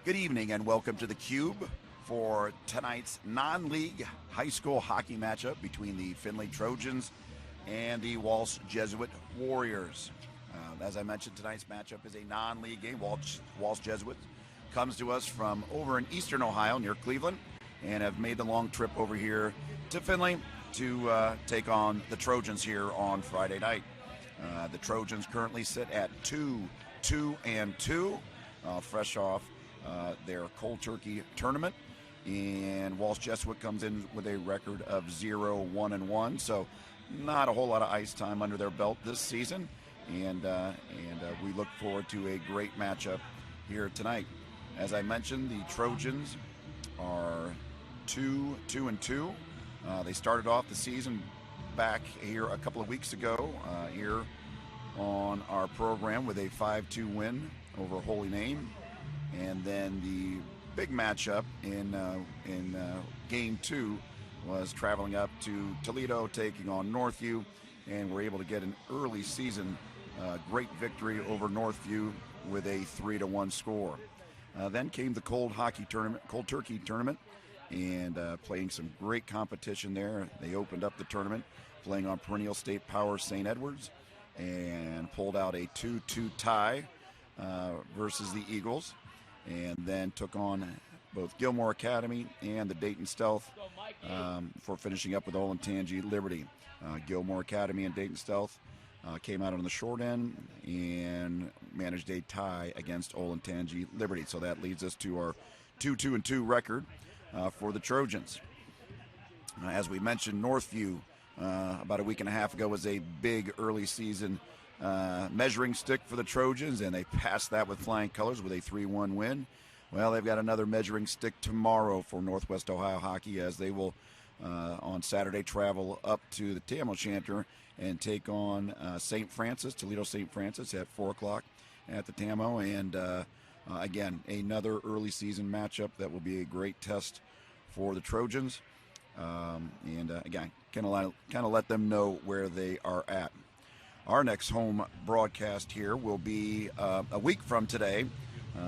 Good evening and welcome to the Cube for tonight's non-league high school hockey matchup between the Findlay Trojans and the Walsh Jesuit Warriors. As I mentioned, tonight's matchup is a non-league game. Walsh Jesuit comes to us from over in eastern Ohio near Cleveland and have made the long trip over here to Findlay to take on the Trojans here on Friday night. The Trojans currently sit at 2-2, fresh off their cold turkey tournament, and Walsh Jesuit comes in with a record of 0-1-1, so not a whole lot of ice time under their belt this season, and we look forward to a great matchup here tonight. As I mentioned, the Trojans are 2-2. They started off the season back here a couple of weeks ago here on our program with a 5-2 win over Holy Name. And then the big matchup in Game 2 was traveling up to Toledo, taking on Northview, and were able to get an early season great victory over Northview with a 3-1 score. Then came the cold turkey tournament, and playing some great competition there. They opened up the tournament playing on perennial state power St. Edwards and pulled out a 2-2 tie versus the Eagles, and then took on both Gilmore Academy and the Dayton Stealth for finishing up with Olentangy Liberty. Gilmore Academy and Dayton Stealth came out on the short end and managed a tie against Olentangy Liberty. So that leads us to our 2-2 record for the Trojans. As we mentioned, Northview about a week and a half ago was a big early season measuring stick for the Trojans, and they passed that with flying colors with a 3-1 win. Well, they've got another measuring stick tomorrow for Northwest Ohio hockey, as they will on Saturday travel up to the Tam O'Shanter and take on St. Francis, Toledo St. Francis, at 4 o'clock at the Tam-O. And again, another early season matchup that will be a great test for the Trojans. Again, kind of let them know where they are at. Our next home broadcast here will be a week from today,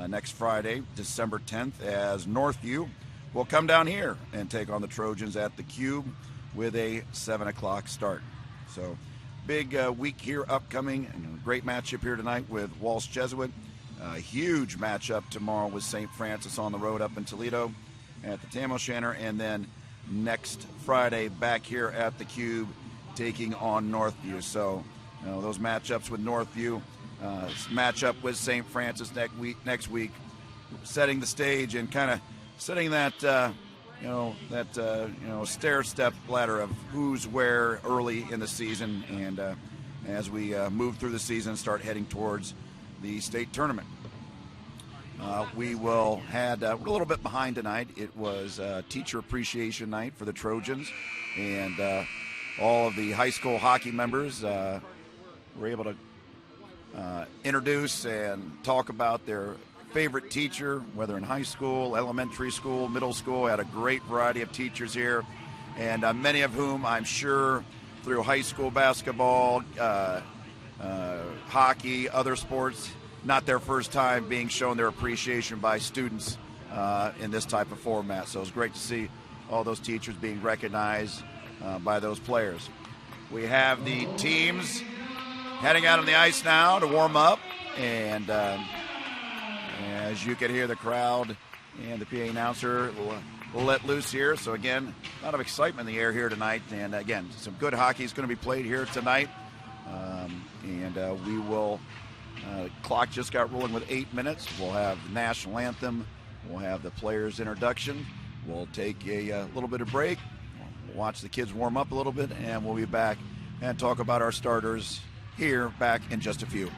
next Friday, December 10th, as Northview will come down here and take on the Trojans at the Cube with a 7 o'clock start. So big week here upcoming, and a great matchup here tonight with Walsh Jesuit. A huge matchup tomorrow with St. Francis on the road up in Toledo at the Tam O'Shanter, and then next Friday back here at the Cube taking on Northview. So those matchups with Northview, matchup with St. Francis next week, setting the stage and kind of setting that stair-step ladder of who's where early in the season, and as we move through the season, start heading towards the state tournament. We had a little bit behind tonight. It was Teacher Appreciation Night for the Trojans, and all of the high school hockey members were able to introduce and talk about their favorite teacher, whether in high school, elementary school, middle school. Had a great variety of teachers here, and many of whom I'm sure through high school basketball, hockey, other sports, not their first time being shown their appreciation by students in this type of format. So it's great to see all those teachers being recognized by those players. We have the teams heading out on the ice now to warm up, and as you can hear, the crowd and the PA announcer will let loose here. So again, a lot of excitement in the air here tonight, and again, some good hockey is going to be played here tonight. We will clock just got rolling with 8 minutes. We'll have the national anthem, we'll have the players' introduction, we'll take a little bit of break, we'll watch the kids warm up a little bit, and we'll be back and talk about our starters here back in just a few.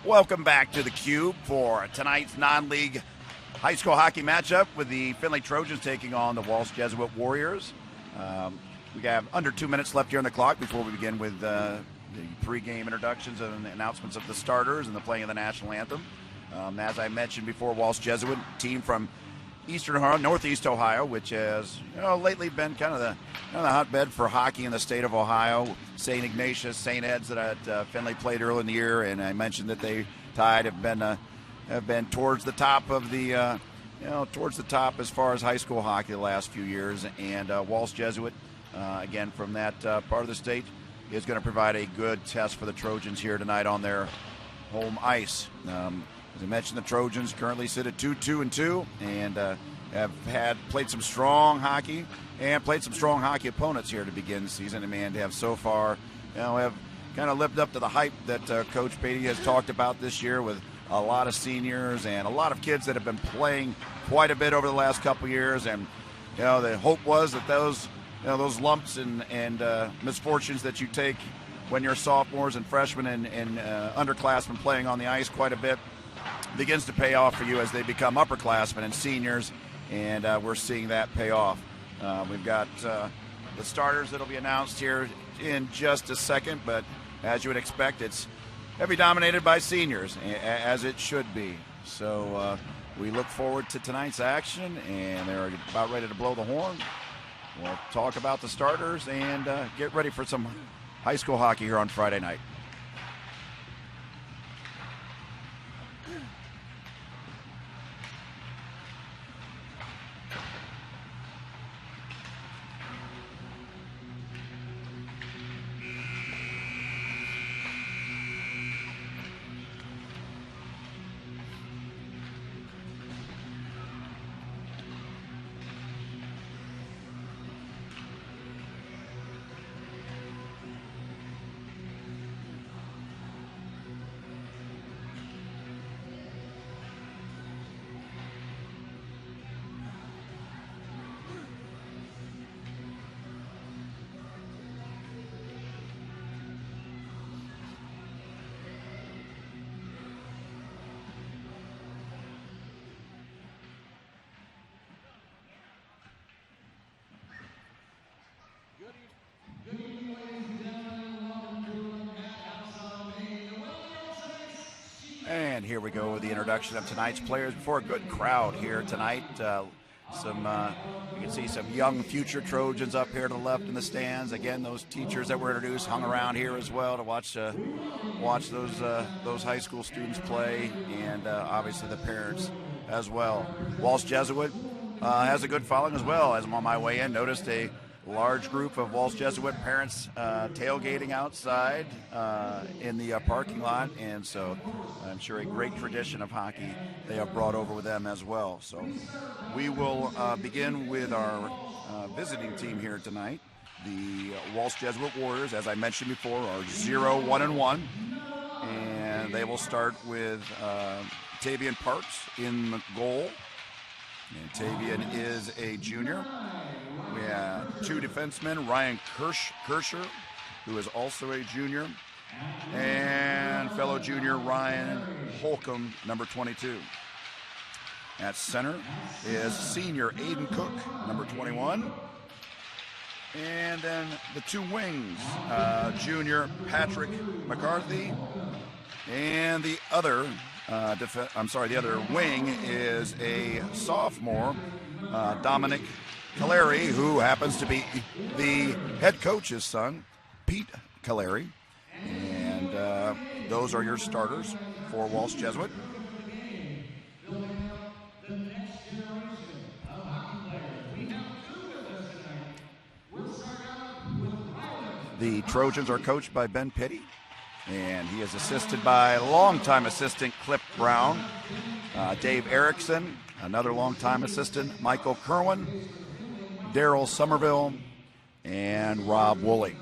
Welcome back to the Cube for tonight's non-league high school hockey matchup with the Findlay Trojans taking on the Walsh Jesuit Warriors. We have under 2 minutes left here on the clock before we begin with the pregame introductions and announcements of the starters and the playing of the national anthem. As I mentioned before, Walsh Jesuit, team from Eastern Ohio, Northeast Ohio, which has lately been kind of the hotbed for hockey in the state of Ohio. St. Ignatius, St. Ed's that Findlay played early in the year, and I mentioned that they Tide have been towards the top of the towards the top as far as high school hockey the last few years. And Walsh Jesuit, again from that part of the state, is going to provide a good test for the Trojans here tonight on their home ice. As I mentioned, the Trojans currently sit at 2-2-2 and have played some strong hockey and played some strong hockey opponents here to begin the season. And have so far, have kind of lived up to the hype that Coach Beatty has talked about this year, with a lot of seniors and a lot of kids that have been playing quite a bit over the last couple years. And the hope was that those lumps and misfortunes that you take when you're sophomores and freshmen and underclassmen playing on the ice quite a bit begins to pay off for you as they become upperclassmen and seniors, and we're seeing that pay off. We've got the starters that'll be announced here in just a second, but as you would expect, it's heavy dominated by seniors, as it should be. So we look forward to tonight's action, and they're about ready to blow the horn. We'll talk about the starters and get ready for some high school hockey here on Friday night. And here we go with the introduction of tonight's players before a good crowd here tonight. You can see some young future Trojans up here to the left in the stands. Again, those teachers that were introduced hung around here as well to watch those high school students play, and obviously the parents as well. Walsh Jesuit has a good following as well. As I'm on my way in, noticed a large group of Walsh Jesuit parents tailgating outside in the parking lot, and so I'm sure a great tradition of hockey they have brought over with them as well. So we will begin with our visiting team here tonight. The Walsh Jesuit Warriors, as I mentioned before, are 0-1-1, and they will start with Tavian Parks in goal. And Tavian is a junior. We have two defensemen, Ryan Kirscher, who is also a junior, and fellow junior Ryan Holcomb, number 22. At center is senior Aiden Cook, number 21. And then the two wings, junior Patrick McCarthy, and the other the other wing is a sophomore, Dominic Caleri, who happens to be the head coach's son, Pete Caleri. And those are your starters for Walsh Jesuit. The Trojans are coached by Ben Pitty, and he is assisted by longtime assistant Cliff Brown, Dave Erickson, another longtime assistant, Michael Kerwin, Daryl Somerville, and Rob Woolley.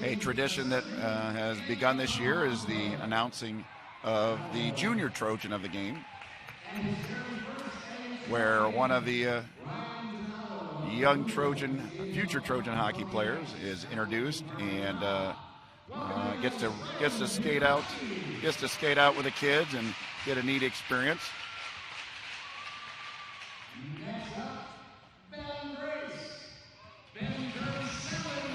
A tradition that has begun this year is the announcing of the junior Trojan of the game, where one of the young Trojan, future Trojan hockey players is introduced and gets to skate out with the kids and get a neat experience.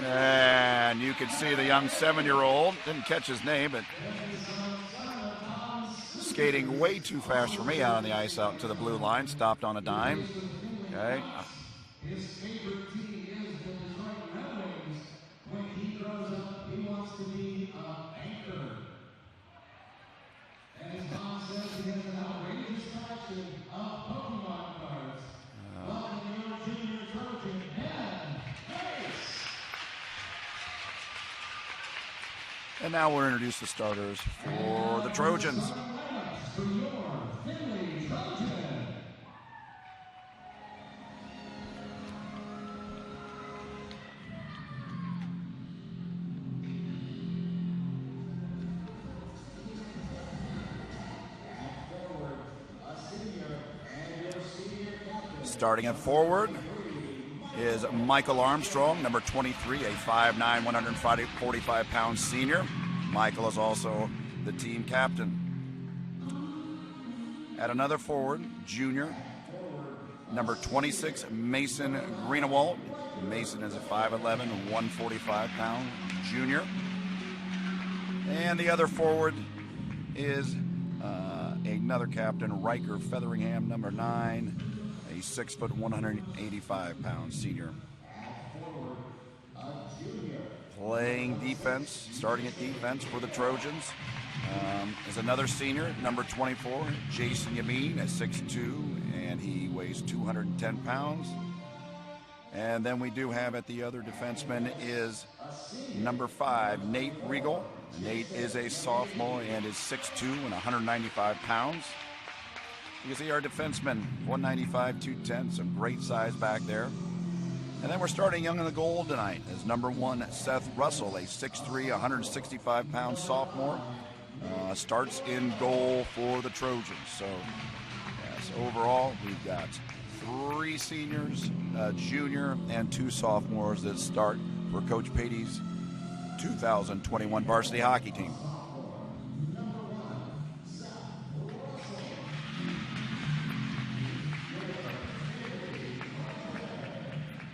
And you can see the young 7-year-old, didn't catch his name, but skating way too fast for me out on the ice out to the blue line, stopped on a dime. Okay. His favorite team is the Detroit Red Wings. When he grows up, he wants to be an anchor. And his mom says he has an outrageous collection of Pokemon cards. Welcome your junior Trojan, Ben Grace. And now we'll introduce the starters for the Trojans. For your Finley Trojan. Starting at forward is Michael Armstrong, number 23, a 5'9", 145-pound senior. Michael is also the team captain. At another forward, junior, number 26, Mason Greenewald. Mason is a 5'11", 145-pound junior. And the other forward is another captain, Riker Featheringham, number 9. A 6', 185-pound senior. Playing defense, starting at defense for the Trojans, is another senior, number 24, Jason Yameen, at 6'2", and he weighs 210 pounds. And then we do have at the other defenseman is number 5, Nate Regal. Nate is a sophomore and is 6'2" and 195 pounds. You can see our defensemen, 195, 210, some great size back there. And then we're starting young in the goal tonight as number 1, Seth Russell, a 6'3", 165-pound sophomore, starts in goal for the Trojans. So, yes, overall, we've got 3 seniors, a junior, and 2 sophomores that start for Coach Patey's 2021 varsity hockey team.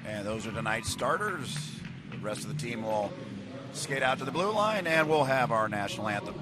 And those are tonight's starters. The rest of the team will skate out to the blue line, and we'll have our national anthem.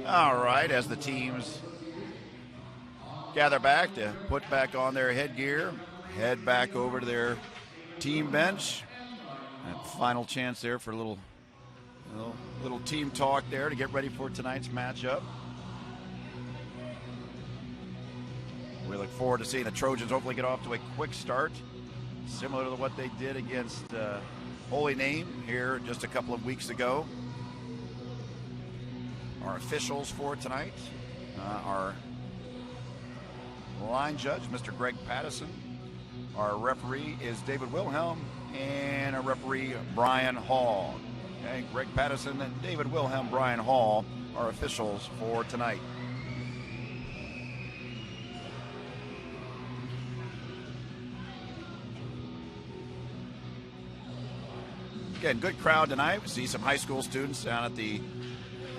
All right, as the teams gather back to put back on their headgear, head back over to their team bench. And final chance there for a little team talk there to get ready for tonight's matchup. We look forward to seeing the Trojans hopefully get off to a quick start, similar to what they did against Holy Name here just a couple of weeks ago. Our officials for tonight, our line judge, Mr. Greg Pattison. Our referee is David Wilhelm, and our referee, Brian Hall. Okay, Greg Pattison and David Wilhelm, Brian Hall, are officials for tonight. Again, good crowd tonight. We see some high school students down at the,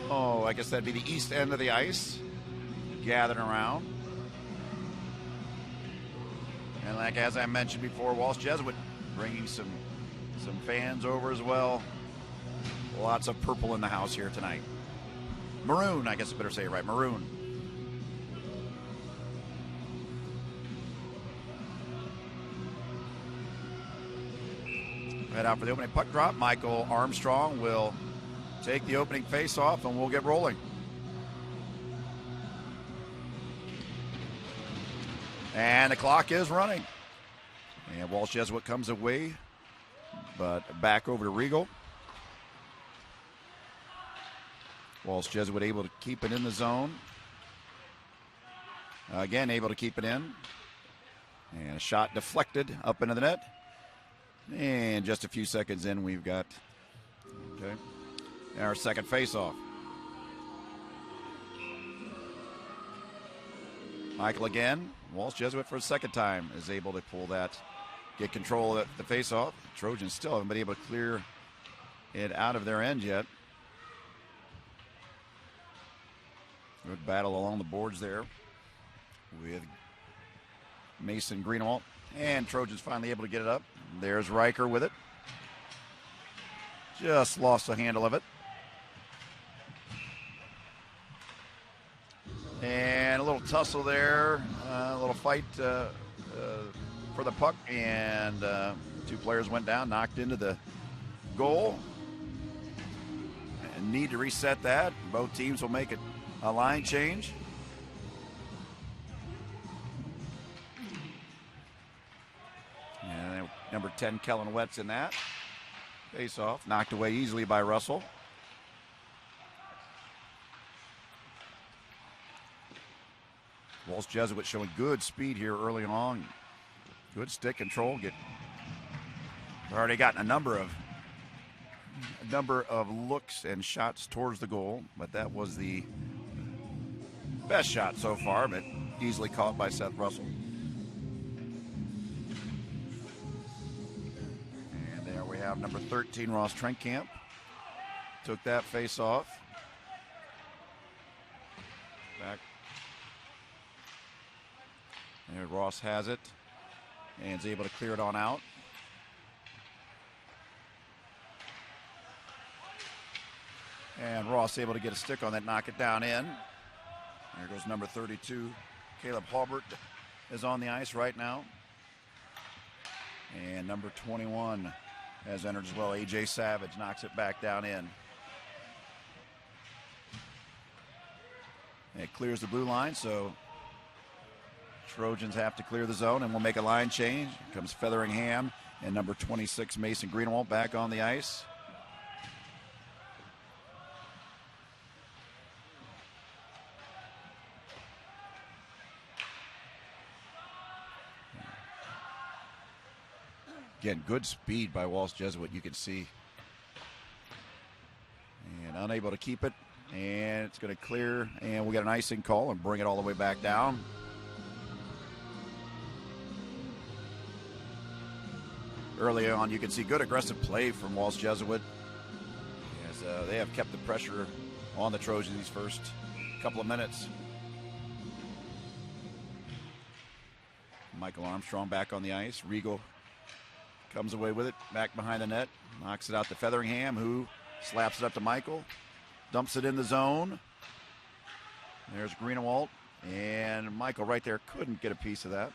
I guess that'd be the east end of the ice, gathering around. And like as I mentioned before, Walsh Jesuit bringing some fans over as well. Lots of purple in the house here tonight. Maroon, I guess I better say it right, maroon. Head out for the opening puck drop. Michael Armstrong will take the opening face-off, and we'll get rolling. And the clock is running. And Walsh Jesuit comes away, but back over to Regal. Walsh Jesuit able to keep it in the zone. Again, able to keep it in. And a shot deflected up into the net. And just a few seconds in, we've got our second face-off. Michael again. Walsh Jesuit for a second time is able to pull that, get control of the face-off. Trojans still haven't been able to clear it out of their end yet. Good battle along the boards there with Mason Greenwald. And Trojans finally able to get it up. There's Riker with it. Just lost the handle of it. And a little tussle there, a little fight for the puck, and two players went down, knocked into the goal. And need to reset that. Both teams will make it a line change. And number 10, Kellen Wett's in that. Face off, knocked away easily by Russell. Walsh Jesuit showing good speed here early on. Good stick control. Already gotten a number of looks and shots towards the goal, but that was the best shot so far, but easily caught by Seth Russell. And there we have number 13, Ross Trencamp. Took that face off. Back. There Ross has it and is able to clear it on out. And Ross able to get a stick on that, knock it down in. There goes number 32. Caleb Halbert is on the ice right now. And number 21 has entered as well. A.J. Savage knocks it back down in. It clears the blue line, so Trojans have to clear the zone, and we'll make a line change. Here comes Featheringham and number 26, Mason Greenwald, back on the ice. Again, good speed by Walsh Jesuit, you can see. And unable to keep it, and it's going to clear, and we got an icing call and bring it all the way back down. Early on, you can see good aggressive play from Walsh Jesuit, as they have kept the pressure on the Trojans these first couple of minutes. Michael Armstrong back on the ice. Regal comes away with it, back behind the net, knocks it out to Featheringham, who slaps it up to Michael, dumps it in the zone. There's Greenewalt, and Michael right there couldn't get a piece of that.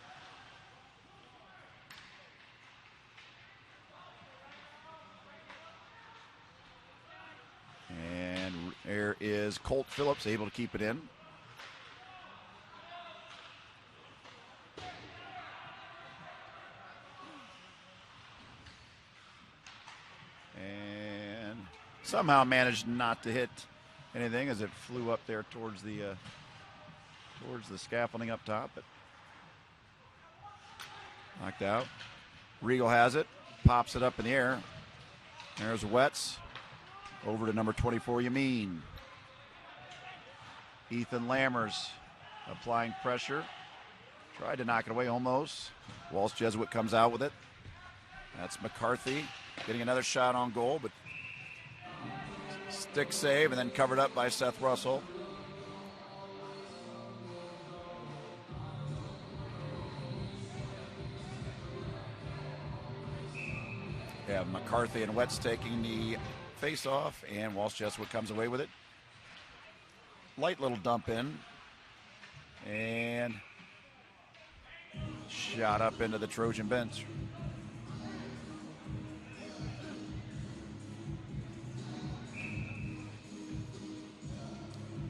And there is Colt Phillips able to keep it in. somehow managed not to hit anything as it flew up there towards the scaffolding up top, but knocked out. Regal has it, pops it up in the air. There's Wetz over to number 24, Yamin. Ethan Lammers applying pressure. Tried to knock it away almost. Walsh Jesuit comes out with it. That's McCarthy getting another shot on goal, but stick save and then covered up by Seth Russell. We have McCarthy and Wetz taking the face-off, and Walsh Jesuit comes away with it. Light little dump in, and shot up into the Trojan bench.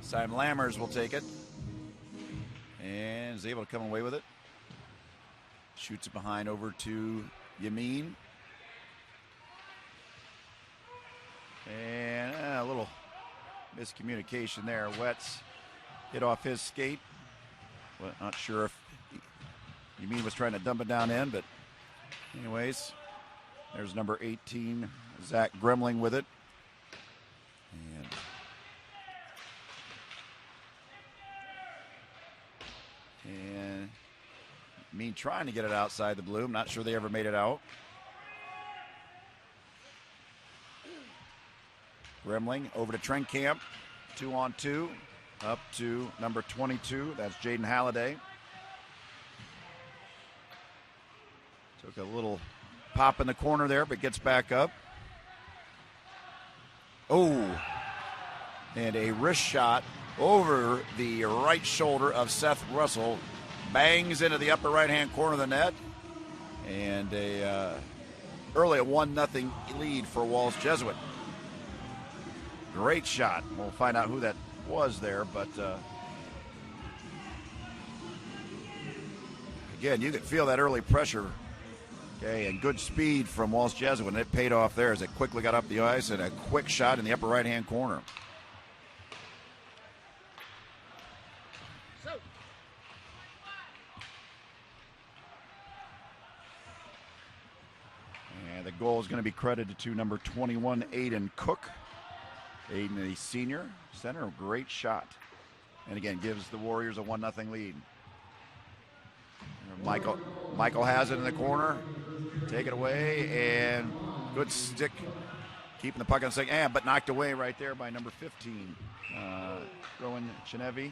Simon Lammers will take it, and is able to come away with it. Shoots it behind over to Yamin. And a little miscommunication there. Wetz hit off his skate. Well, not sure if Yamin was trying to dump it down in, but anyways, there's number 18, Zach Gremling with it. And Yamin trying to get it outside the blue. I'm not sure they ever made it out. Gremling over to Trenkamp, 2-on-2, up to number 22. That's Jaden Halliday. Took a little pop in the corner there, but gets back up. Oh, and a wrist shot over the right shoulder of Seth Russell. Bangs into the upper right-hand corner of the net. And early a 1-0 lead for Walsh Jesuit. Great shot. We'll find out who that was there, but again, you could feel that early pressure, okay, and good speed from Walsh Jesuit, and it paid off there as it quickly got up the ice and a quick shot in the upper right-hand corner. And the goal is going to be credited to number 21, Aiden Cook. Aiden, the senior center, great shot. And again, gives the Warriors a 1-0 lead. Michael has it in the corner. Take it away, and good stick. Keeping the puck on the second, but knocked away right there by number 15, Rowan Chinevi.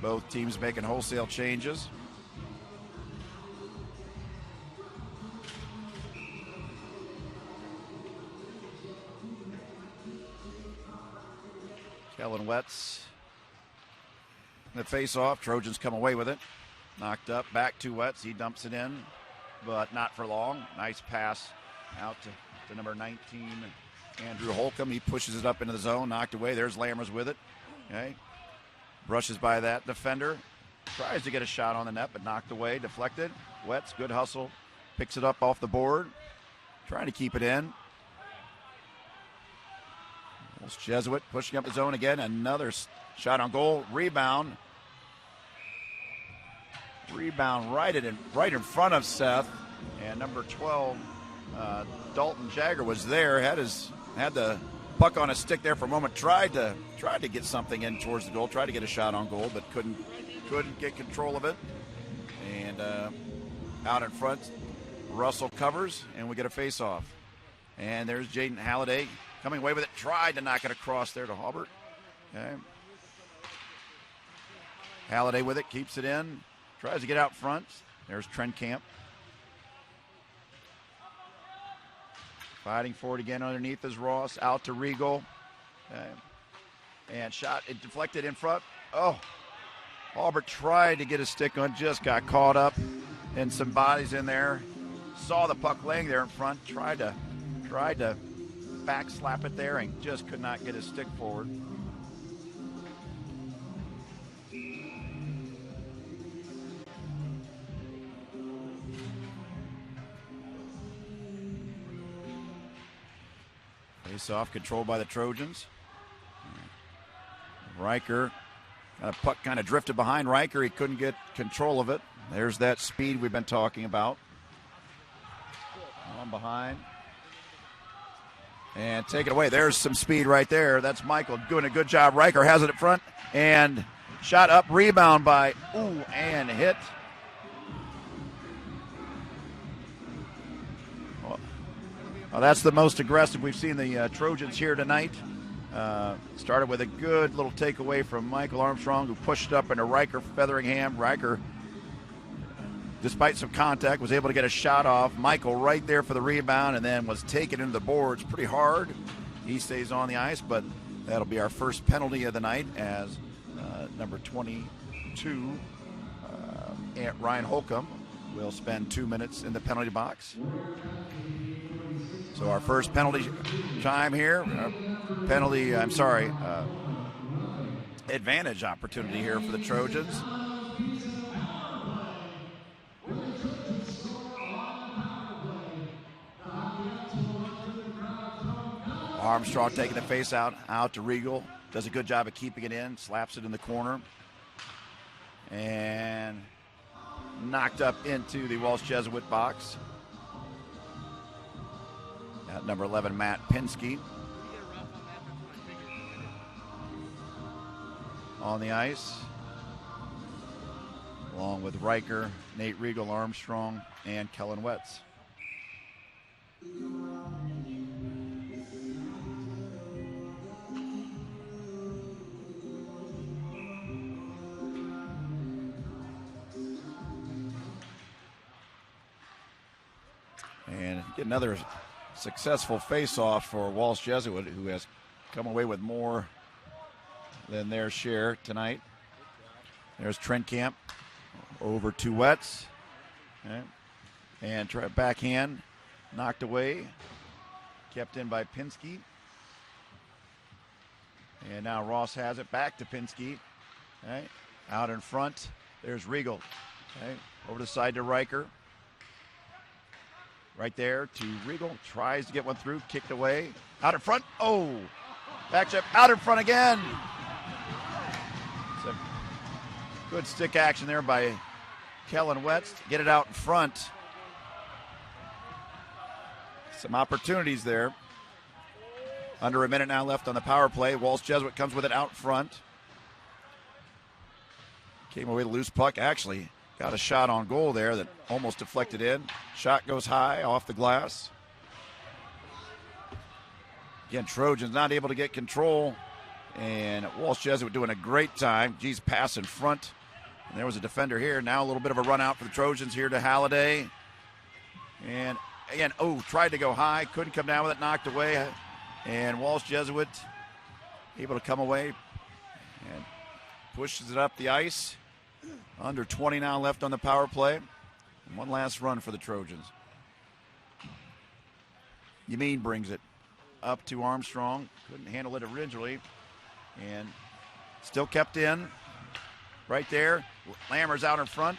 Both teams making wholesale changes. Kellen Wetz. The face-off. Trojans come away with it. Knocked up. Back to Wetz. He dumps it in, but not for long. Nice pass out to number 19, Andrew Holcomb. He pushes it up into the zone. Knocked away. There's Lammers with it. Okay. Brushes by that defender. Tries to get a shot on the net, but knocked away. Deflected. Wetz. Good hustle. Picks it up off the board. Trying to keep it in. Jesuit pushing up the zone again. Another shot on goal. Rebound. Right in front of Seth. And number 12, Dalton Jagger was there. Had the puck on his stick there for a moment. Tried to get something in towards the goal. Tried to get a shot on goal, but couldn't get control of it. And out in front, Russell covers, and we get a face-off. And there's Jaden Halliday. Coming away with it, tried to knock it across there to Halbert. Okay. Halliday with it, keeps it in, tries to get out front. There's Trenkamp. Fighting for it again underneath is Ross, out to Regal. Okay. And shot, it deflected in front. Oh, Halbert tried to get his stick on, just got caught up in some bodies in there. Saw the puck laying there in front, tried to back slap it there and just could not get his stick forward. Face-off controlled by the Trojans. Riker, puck kind of drifted behind Riker. He couldn't get control of it. There's that speed we've been talking about. On behind. And take it away. There's some speed right there. That's Michael doing a good job. Riker has it up front. And shot up, rebound by, and hit. Well, that's the most aggressive we've seen the Trojans here tonight. Started with a good little takeaway from Michael Armstrong, who pushed it up into Riker Featheringham. Riker, despite some contact, was able to get a shot off. Michael right there for the rebound, and then was taken into the boards pretty hard. He stays on the ice, but that'll be our first penalty of the night as number 22, Ryan Holcomb, will spend 2 minutes in the penalty box. So our first penalty time here, advantage opportunity here for the Trojans. Armstrong taking the face out to Regal. Does a good job of keeping it in, slaps it in the corner. And knocked up into the Walsh Jesuit box. At number 11, Matt Pinsky. On the ice. Along with Riker, Nate Regal, Armstrong, and Kellen Wetz. And get another successful face-off for Walsh Jesuit, who has come away with more than their share tonight. There's Trent Camp over to Wetz. Okay. And backhand knocked away, kept in by Pinsky. And now Ross has it back to Pinsky. Okay. Out in front, there's Regal. Okay. Over the side to Riker. Right there to Regal, tries to get one through, kicked away. Out in front, back chip, out in front again. It's a good stick action there by Kellen Wetz to get it out in front. Some opportunities there. Under a minute now left on the power play. Walsh Jesuit comes with it out front. Came away with a loose puck, actually. Got a shot on goal there that almost deflected in. Shot goes high off the glass. Again, Trojans not able to get control. And Walsh Jesuit doing a great time. Pass in front. And there was a defender here. Now a little bit of a run out for the Trojans here to Halliday. And again, tried to go high. Couldn't come down with it. Knocked away. And Walsh Jesuit able to come away. And pushes it up the ice. Under 20 now left on the power play. And one last run for the Trojans. Yameen brings it up to Armstrong. Couldn't handle it originally. And still kept in. Right there. Lammer's out in front.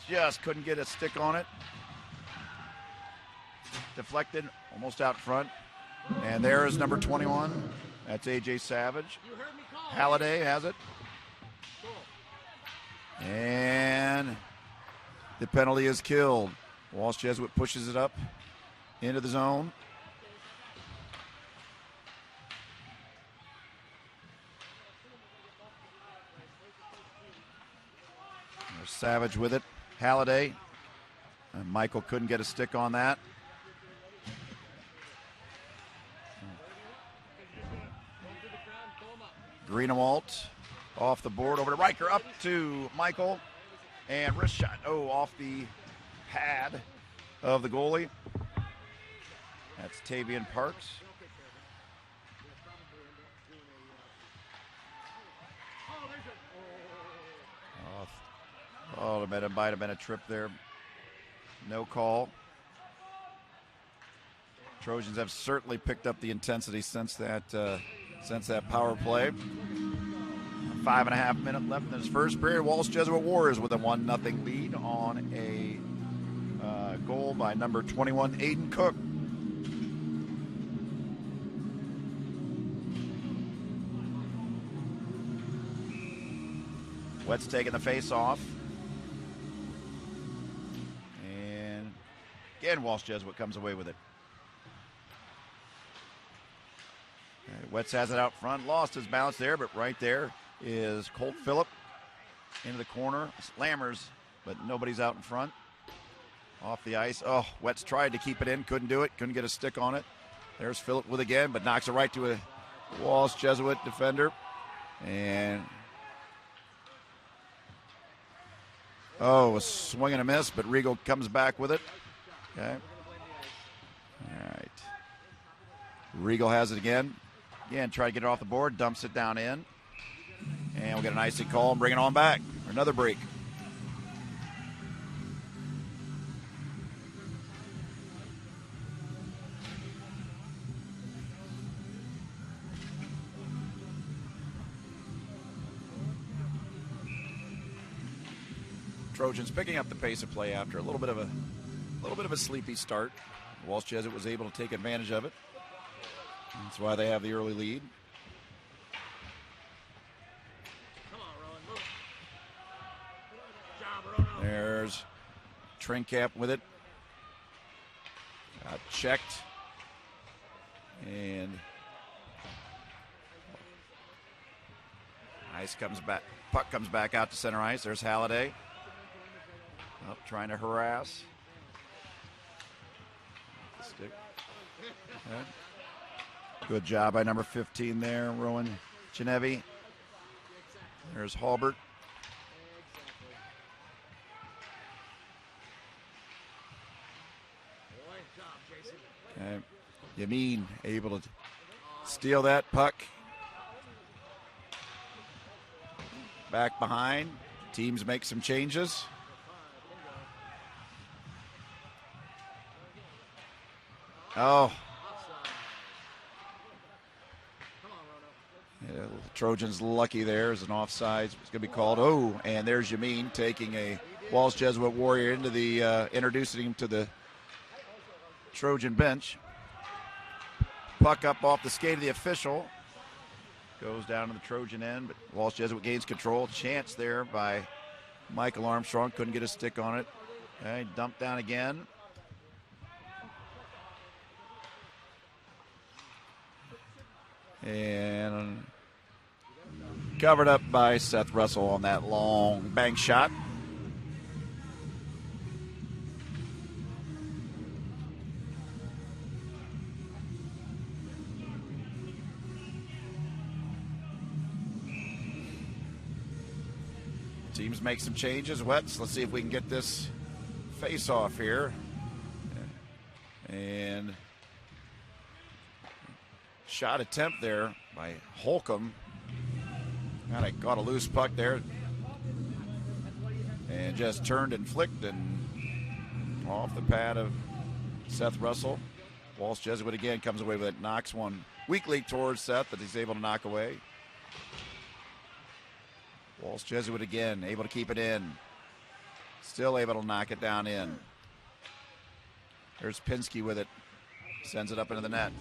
Just couldn't get a stick on it. Deflected. Almost out front. And there is number 21. That's A.J. Savage. Halliday has it. And the penalty is killed. Walsh Jesuit pushes it up into the zone. There's Savage with it. Halliday. And Michael couldn't get a stick on that. Greenewalt off the board over to Riker, up to Michael, and wrist shot, off the pad of the goalie. That's Tavian Parks. There might have been a trip there. No call. Trojans have certainly picked up the intensity since that power play. 5.5 minutes left in this first period. Walsh Jesuit Warriors with a 1-0 lead on a goal by number 21, Aiden Cook. Wett's taking the face off. And again, Walsh Jesuit comes away with it. Wetz has it out front, lost his balance there, but right there is Colt Phillip into the corner. Lammers, but nobody's out in front. Off the ice. Oh, Wetz tried to keep it in, couldn't do it, couldn't get a stick on it. There's Phillip with again, but knocks it right to a Walsh Jesuit defender. And a swing and a miss, but Regal comes back with it. Okay. All right. Regal has it again. Again, try to get it off the board, dumps it down in. And we'll get an icy call and bring it on back for another break. Trojans picking up the pace of play after a little bit of a sleepy start. Walsh Jesuit was able to take advantage of it. That's why they have the early lead. There's Trinkamp with it. Checked. And ice comes back. Puck comes back out to center ice. There's Halliday. Up, trying to harass. The stick. Okay. Good job by number 15 there, Rowan Genevi. There's Halbert. Okay. Yamin able to steal that puck. Back behind. Teams make some changes. Oh. Yeah, Trojans lucky there as an offside. It's going to be called. Oh, and there's Yamin taking a Walsh Jesuit Warrior into the, introducing him to the Trojan bench. Puck up off the skate of the official. Goes down to the Trojan end, but Walsh Jesuit gains control. Chance there by Michael Armstrong. Couldn't get a stick on it. Okay, dumped down again. And covered up by Seth Russell on that long bank shot. Teams make some changes. Let's see if we can get this face off here. And shot attempt there by Holcomb. Kind of got a loose puck there. And just turned and flicked and off the pad of Seth Russell. Walsh Jesuit again comes away with it. Knocks one weakly towards Seth that he's able to knock away. Walsh Jesuit again, able to keep it in. Still able to knock it down in. There's Pinsky with it. Sends it up into the net.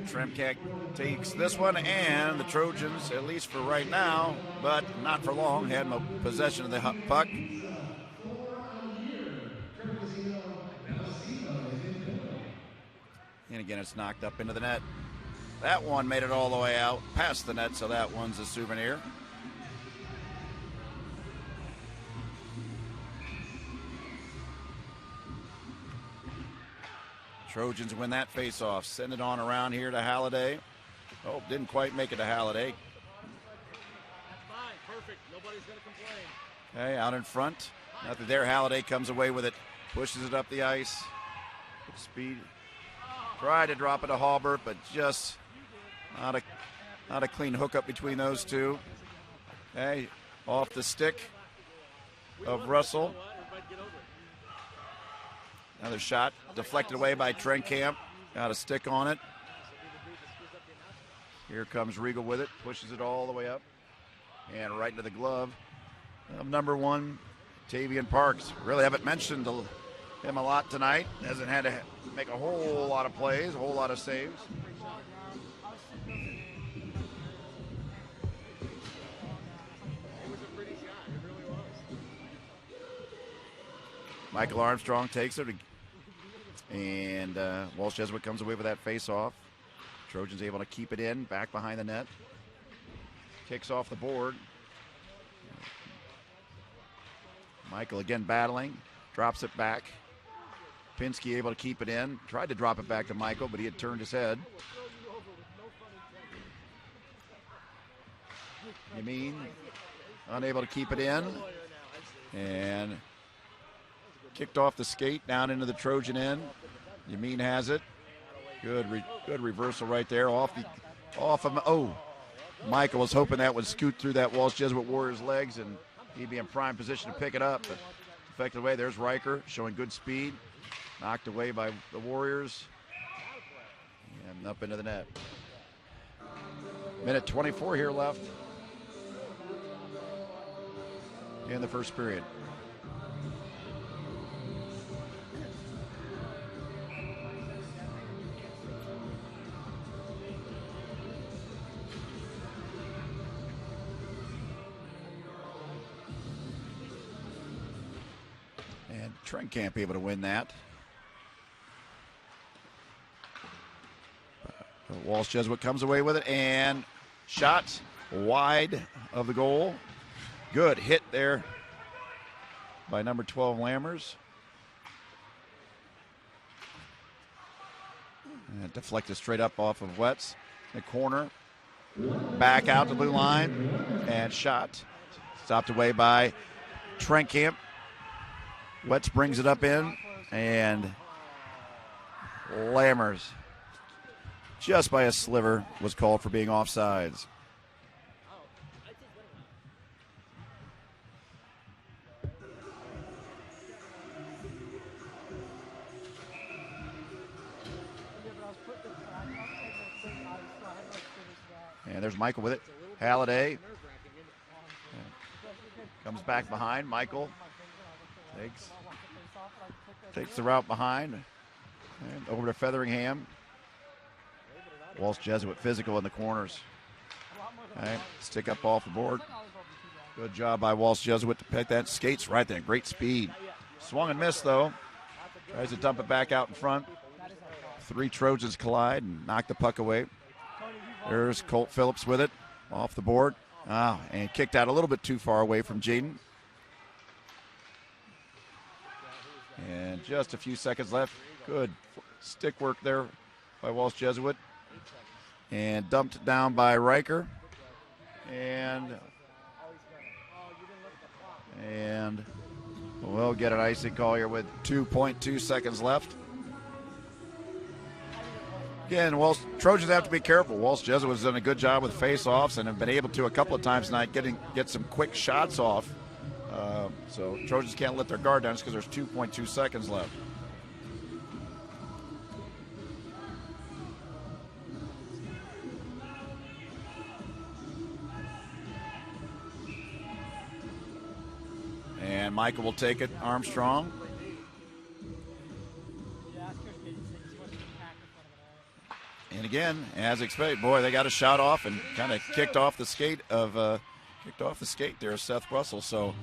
Trimkek takes this one, and the Trojans, at least for right now, but not for long, had no possession of the puck. And again, it's knocked up into the net. That one made it all the way out past the net, so that one's a souvenir. Trojans win that face-off. Send it on around here to Halliday. Oh, didn't quite make it to Halliday. That's fine. Perfect. Nobody's going to complain. Okay, out in front. Nothing there. Halliday comes away with it. Pushes it up the ice. Good speed. Tried to drop it to Halbert, but just not a clean hookup between those two. Okay, off the stick of Russell. Another shot deflected away by Trinkamp. Got a stick on it. Here comes Regal with it, pushes it all the way up, and right into the glove of number 1, Tavian Parks. Really haven't mentioned him a lot tonight. Hasn't had to make a whole lot of plays, a whole lot of saves. Michael Armstrong takes it, and Walsh Jesuit comes away with that face-off. Trojans able to keep it in, back behind the net. Kicks off the board. Michael again battling, drops it back. Pinsky able to keep it in. Tried to drop it back to Michael, but he had turned his head. Yamin unable to keep it in. And kicked off the skate down into the Trojan end. Yamin has it. Good reversal right there. Michael was hoping that would scoot through that Walsh Jesuit Warriors legs and he'd be in prime position to pick it up. But effective way, there's Riker showing good speed. Knocked away by the Warriors. And up into the net. Minute 24 here left in the first period. And Trenkamp able to win that. Walsh Jesuit comes away with it and shot wide of the goal. Good hit there by number 12 Lammers. And deflected straight up off of Wetz. The corner. Back out to blue line and shot. Stopped away by Trenkamp. Wetz brings it up in and Lammers, just by a sliver, was called for being offsides. And there's Michael with it. Halliday comes back behind. Michael takes the route behind. And over to Featheringham. Walsh Jesuit physical in the corners. Right, stick up off the board. Good job by Walsh Jesuit to pick that. Skates right there. Great speed. Swung and missed, though. Tries to dump it back out in front. 3 Trojans collide and knock the puck away. There's Colt Phillips with it. Off the board. And kicked out a little bit too far away from Jaden. And just a few seconds left. Good stick work there by Walsh Jesuit. And dumped down by Riker. And we'll get an icing call here with 2.2 seconds left. Again, Trojans have to be careful. Walsh Jesuit has done a good job with face-offs and have been able to a couple of times tonight get some quick shots off. So Trojans can't let their guard down just because there's 2.2 seconds left. And Michael will take it, Armstrong. And again, as expected, boy, they got a shot off and kind of kicked off the skate there, Seth Russell. So,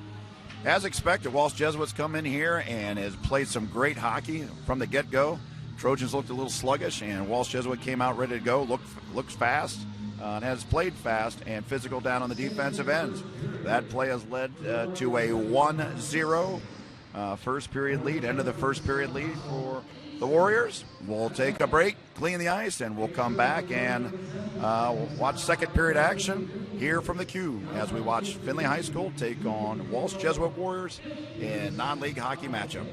as expected, Walsh Jesuit's come in here and has played some great hockey from the get-go. Trojans looked a little sluggish, and Walsh Jesuit came out ready to go. Looks fast. And has played fast and physical down on the defensive ends. That play has led to a 1-0 first period lead, end of the first period lead for the Warriors. We'll take a break, clean the ice, and we'll come back and watch second period action here from the Cube as we watch Findlay High School take on Walsh Jesuit Warriors in non-league hockey matchup.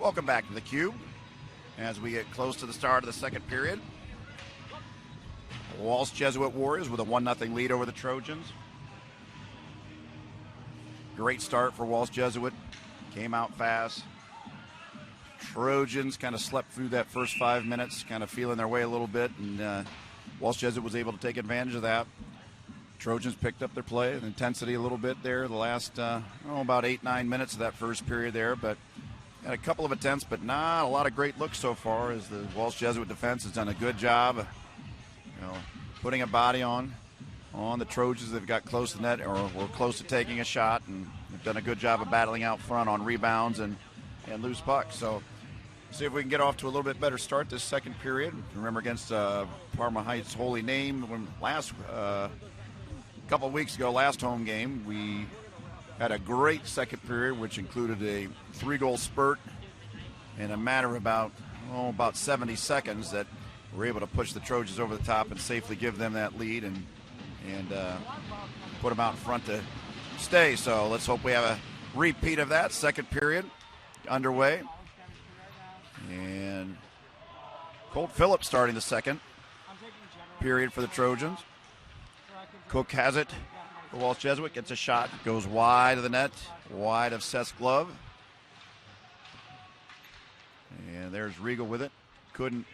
Welcome back to the Cube as we get close to the start of the second period. Walsh Jesuit Warriors with a 1-0 lead over the Trojans. Great start for Walsh Jesuit. Came out fast. Trojans kind of slept through that first 5 minutes, kind of feeling their way a little bit, and Walsh Jesuit was able to take advantage of that. Trojans picked up their play and intensity a little bit there the last, about 8-9 minutes of that first period there, but had a couple of attempts, but not a lot of great looks so far as the Walsh Jesuit defense has done a good job, putting a body on the Trojans. They've got close to the net or were close to taking a shot, and they've done a good job of battling out front on rebounds and loose pucks. So see if we can get off to a little bit better start this second period. Remember, against Parma Heights Holy Name, when couple of weeks ago, last home game, we had a great second period, which included a 3-goal spurt in a matter of about 70 seconds that were able to push the Trojans over the top and safely give them that lead and put them out in front to stay. So let's hope we have a repeat of that. Second period underway. And Colt Phillips starting the second period for the Trojans. Cook has it for Walsh Jesuit, gets a shot, goes wide of the net, wide of Seth's glove. And there's Regal with it. Couldn't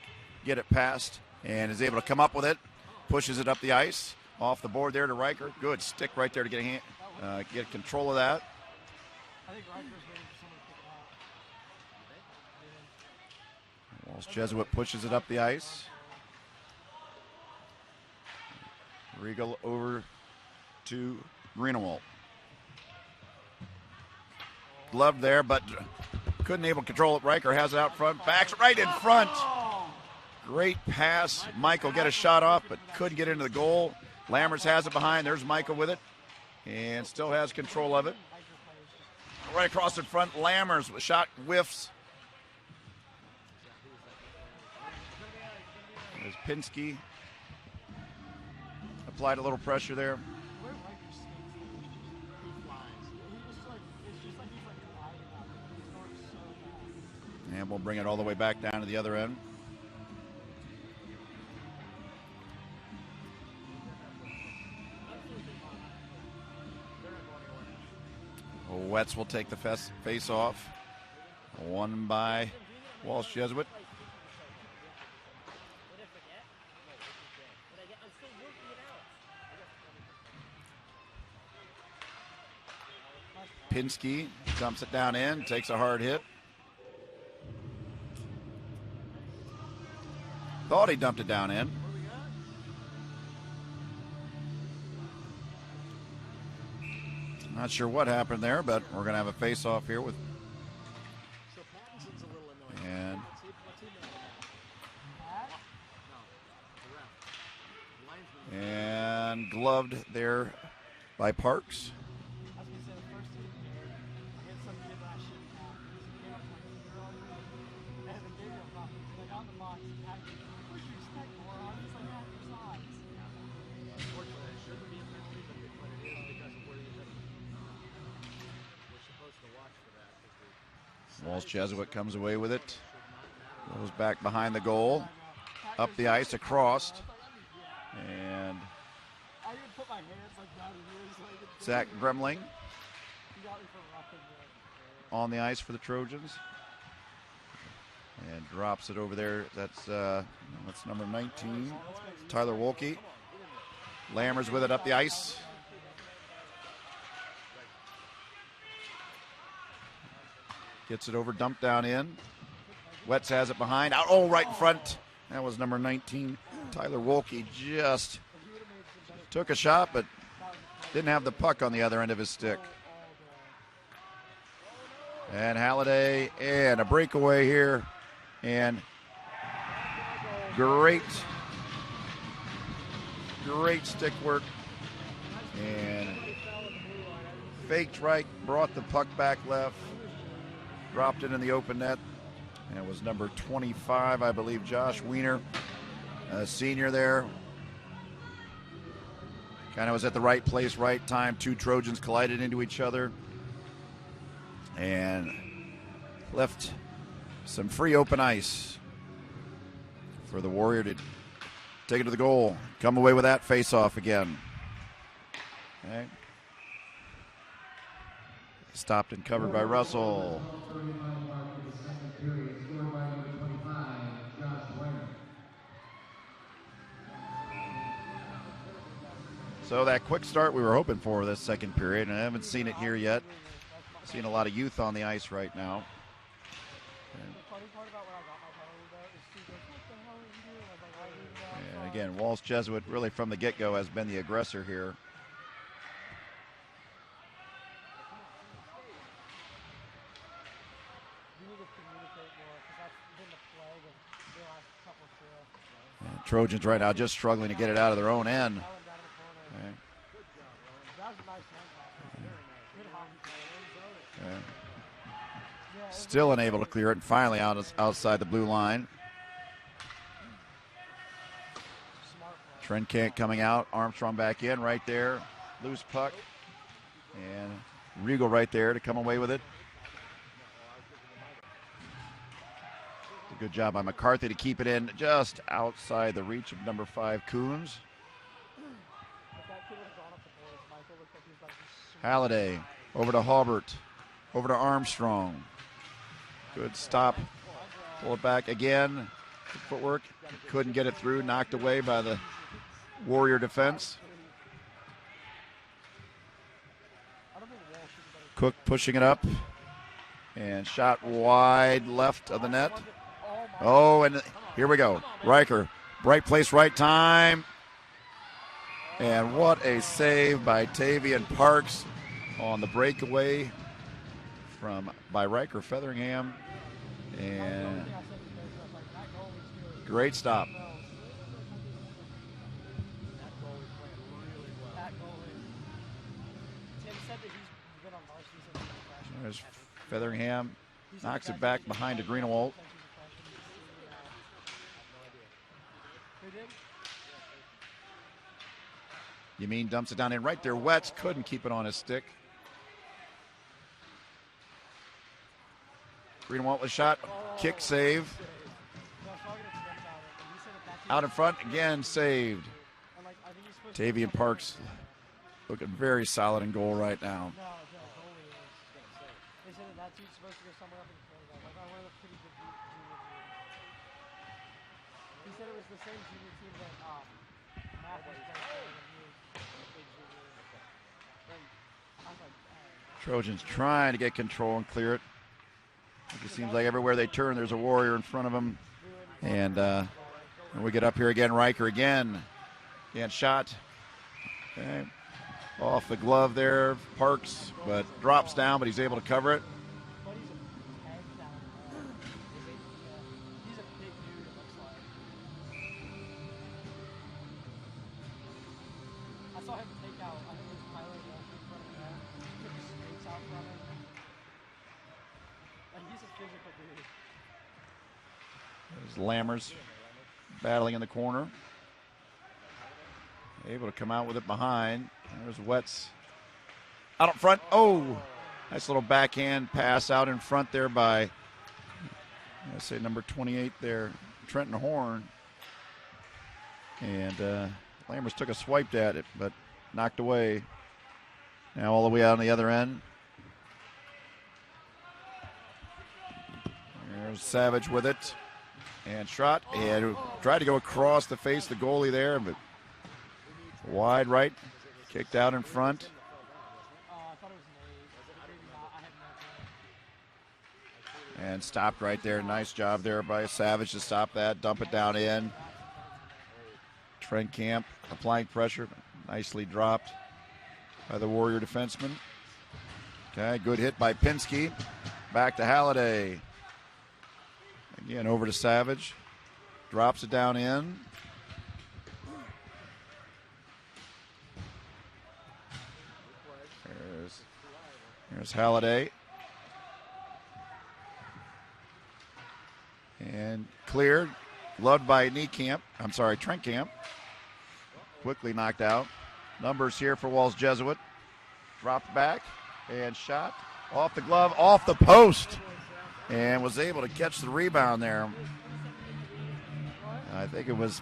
get it past and is able to come up with it. Pushes it up the ice. Off the board there to Riker. Good stick right there to get control of that. I think Riker's waiting for someone to pick it up. Walsh Jesuit pushes it up the ice. Regal over to Greenewald. Glove there, but couldn't able to control it. Riker has it out front. Backs right in front. Great pass. Michael get a shot off, but couldn't get into the goal. Lammers has it behind. There's Michael with it. And still has control of it. Right across in front. Lammers with shot whiffs. There's Pinsky. Applied a little pressure there. Where Riker skates, he flies. It's just like he's gliding out. He's going so fast. And we'll bring it all the way back down to the other end. Wetz will take the face off. Won by Walsh Jesuit. Pinsky dumps it down in, takes a hard hit. Thought he dumped it down in. Not sure what happened there, but we're going to have a face-off here with. And gloved there by Parks. I was going to say the first team here, I hit some kid last year. He came up to my girl, and the game got like out the box. What do you expect, moron? He's like half your size. Unfortunately, it shouldn't be a penalty, but it is because of where you hit him. We're supposed to watch for that. Walsh Jesuit comes away with it. Goes back behind the goal. Up the ice, across. And I didn't put my hands like down here, so I could. Zach Gremling He got me for roughing it. on the ice for the Trojans. And drops it over there. That's number 19, Tyler Wolke. Lammers with it up the ice. Gets it over, dumped down in. Wetz has it behind. Out, right in front. That was number 19, Tyler Wolke. Just took a shot, but didn't have the puck on the other end of his stick. And Halliday, and a breakaway here. And great stick work. And faked right, brought the puck back left, dropped it in the open net. And it was number 25, I believe, Josh Wiener, senior there. Kind of was at the right place, right time. Two Trojans collided into each other and left some free open ice for the Warrior to take it to the goal. Come away with that face-off again. Okay. Stopped and covered by Russell. So that quick start we were hoping for this second period, and I haven't seen it here yet. Seeing a lot of youth on the ice right now. And again, Walsh Jesuit really from the get-go has been the aggressor here. And Trojans right now just struggling to get it out of their own end. Okay. Okay. Still unable to clear it, and finally outside the blue line. Trenkamp coming out, Armstrong back in right there. Loose puck. And Regal right there to come away with it. A good job by McCarthy to keep it in just outside the reach of number 5, Coons. Halliday over to Halbert, over to Armstrong. Good stop. Pull it back again. Good footwork. Couldn't get it through. Knocked away by the Warrior defense. Cook pushing it up. And shot wide left of the net. Oh, and here we go. Riker. Right place, right time. And what a save by Tavian Parks on the breakaway by Riker Featheringham. And great stop. There's Featheringham. Knocks it back behind to Greenewald. Yameen dumps it down in right there. Wetz couldn't keep it on his stick. Greenewald with a shot. Kick save. Out in front again, saved. Tavian Parks looking very solid in goal right now. He said it was the same junior team that Matt was playing. Trojans trying to get control and clear it. It seems like everywhere they turn, there's a Warrior in front of them. And we get up here again. Riker again. Again, shot. Okay. Off the glove there, Parks, but drops down, but he's able to cover it. Lammers battling in the corner. Able to come out with it behind. There's Wetz out in front. Oh, nice little backhand pass out in front there by, I say number 28 there, Trenton Horn. And Lammers took a swipe at it, but knocked away. Now all the way out on the other end. There's Savage with it. And shot, and tried to go across the face of the goalie there, but wide right, kicked out in front. And stopped right there. Nice job there by Savage to stop that, dump it down in. Trenkamp applying pressure, nicely dropped by the Warrior defenseman. Okay, good hit by Pinsky. Back to Halliday. Again, over to Savage. Drops it down in. There's Halliday. And cleared. Loved by Trenkamp. Quickly knocked out. Numbers here for Walsh Jesuit. Dropped back and shot. Off the glove, off the post. and was able to catch the rebound there. I think it was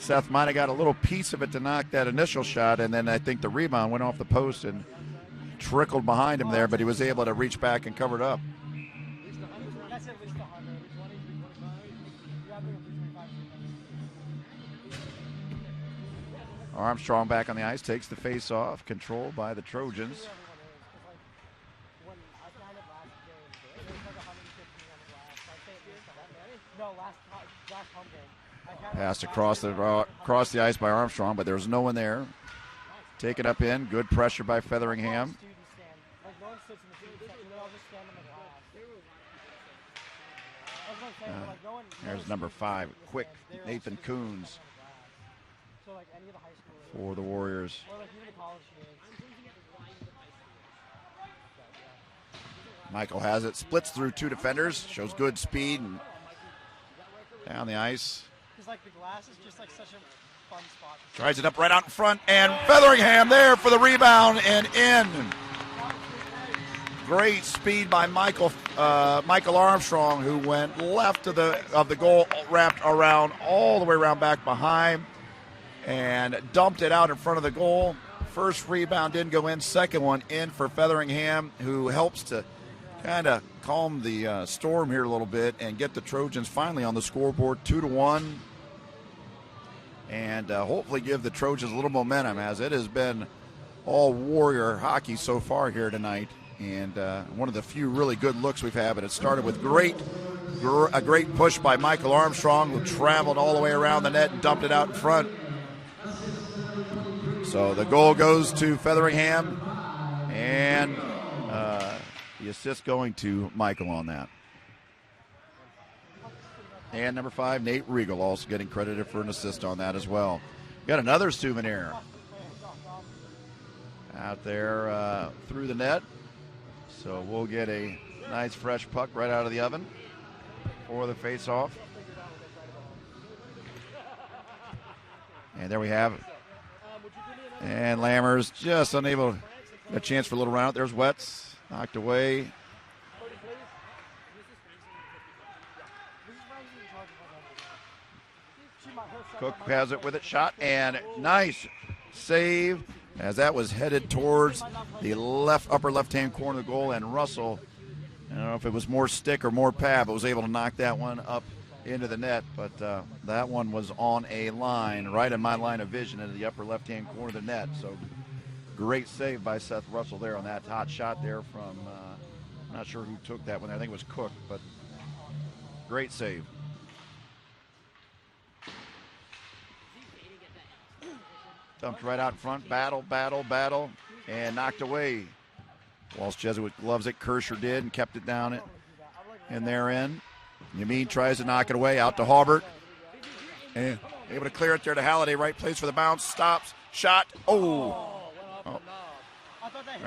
Seth might have got a little piece of it to knock that initial shot, and then I think the rebound went off the post and trickled behind him there, but he was able to reach back and cover it up. That's at least 100. 20, 25. You gotta bring up 25. Armstrong back on the ice, takes the face off, controlled by the Trojans. When I counted last game, it was like 115 on the glass. I'd say at least 100. No, last home game. Passed across the ice by Armstrong, but there was no one there. Take it up in. Good pressure by Featheringham. Like, no one sits in the student section. They all just stand on the glass. That's what I'm saying. Like, no one, There's number 5, quick Nathan Coons so, like, any of the high schoolers. for the Warriors. Or, like, even the college kids. Michael has it, splits through 2 defenders, shows good speed and down the ice. Because, like, the glass is just, like, such a fun spot. Tries it up right out in front, and Featheringham there for the rebound and in. Great speed by Michael Armstrong, who went left of the goal, wrapped around all the way around back behind, and dumped it out in front of the goal. First rebound didn't go in, second one in for Featheringham, who helps to kind of calm the storm here a little bit and get the Trojans finally on the scoreboard 2-1. And hopefully give the Trojans a little momentum, as it has been all Warrior hockey so far here tonight. And one of the few really good looks we've had, but it started with a great push by Michael Armstrong, who traveled all the way around the net and dumped it out in front. So the goal goes to Featheringham, and the assist going to Michael on that. And number 5, Nate Regal, also getting credited for an assist on that as well. Got another souvenir out there through the net. So we'll get a nice fresh puck right out of the oven for the face-off. And there we have it. And Lammers just unable to get a chance for a little round. There's Wetz, knocked away. Cook has it with it, shot, and nice save as that was headed towards the upper left-hand corner of the goal, and Russell, I don't know if it was more stick or more pad, but was able to knock that one up into the net, but that one was on a line, right in my line of vision into the upper left-hand corner of the net. So great save by Seth Russell there on that hot shot there from, I'm not sure who took that one. I think it was Cook, but great save. Dumped right out in front, battle, and knocked away. Walsh Jesuit gloves it, Kirscher did, and kept it down in their end. Yamin tries to knock it away, out to Hobart. And able to clear it there to Halliday, right place for the bounce, stops, shot, right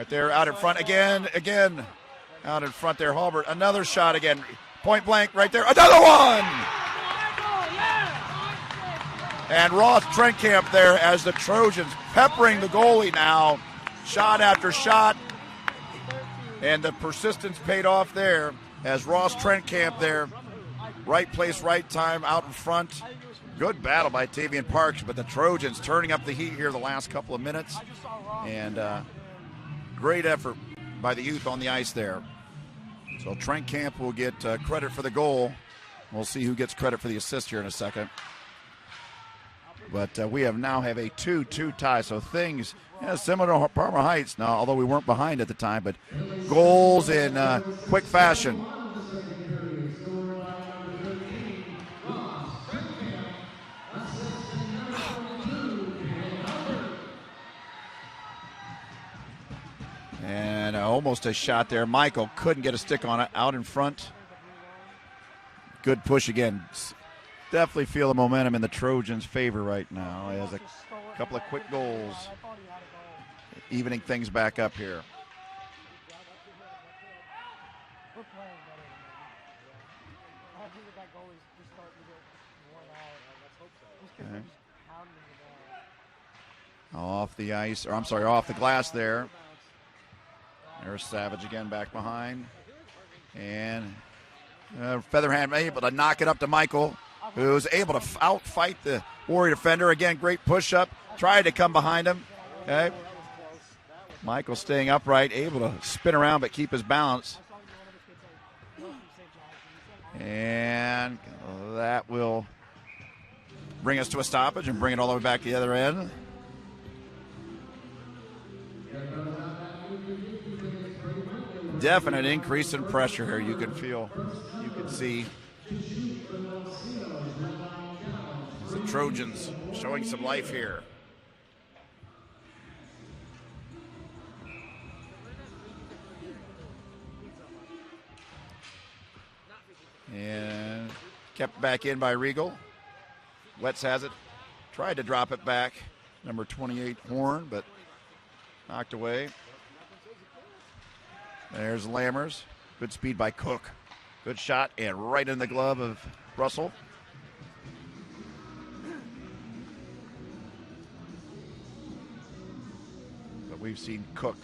there, out in front again, out in front there, Hobart, another shot again, point blank right there, another one! And Ross Trentkamp there as the Trojans peppering the goalie now, shot after shot. And the persistence paid off there as Ross Trentkamp there, right place, right time, out in front. Good battle by Tavian Parks, but the Trojans turning up the heat here the last couple of minutes. And great effort by the youth on the ice there. So Trentkamp will get credit for the goal. We'll see who gets credit for the assist here in a second. But we now have a 2-2 tie, so things similar to Parma Heights now, although we weren't behind at the time, but goals in quick fashion. And almost a shot there. Michael couldn't get a stick on it, out in front. Good push again. Definitely feel the momentum in the Trojans' favor right now as a couple of quick goals, evening things back up here. Okay. Off the ice, or I'm sorry, off the glass there. There's Savage again back behind. And Featherhand able to knock it up to Michael, who's able to outfight the Warrior defender. Again, great push-up. Tried to come behind him. Okay. Michael staying upright, able to spin around but keep his balance. And that will bring us to a stoppage and bring it all the way back to the other end. Definite increase in pressure here. You can feel, you can see the Trojans showing some life here. And kept back in by Regal. Wetz has it. Tried to drop it back. Number 28, Horn, but knocked away. There's Lammers. Good speed by Cook. Good shot and right in the glove of Russell. But we've seen Cook.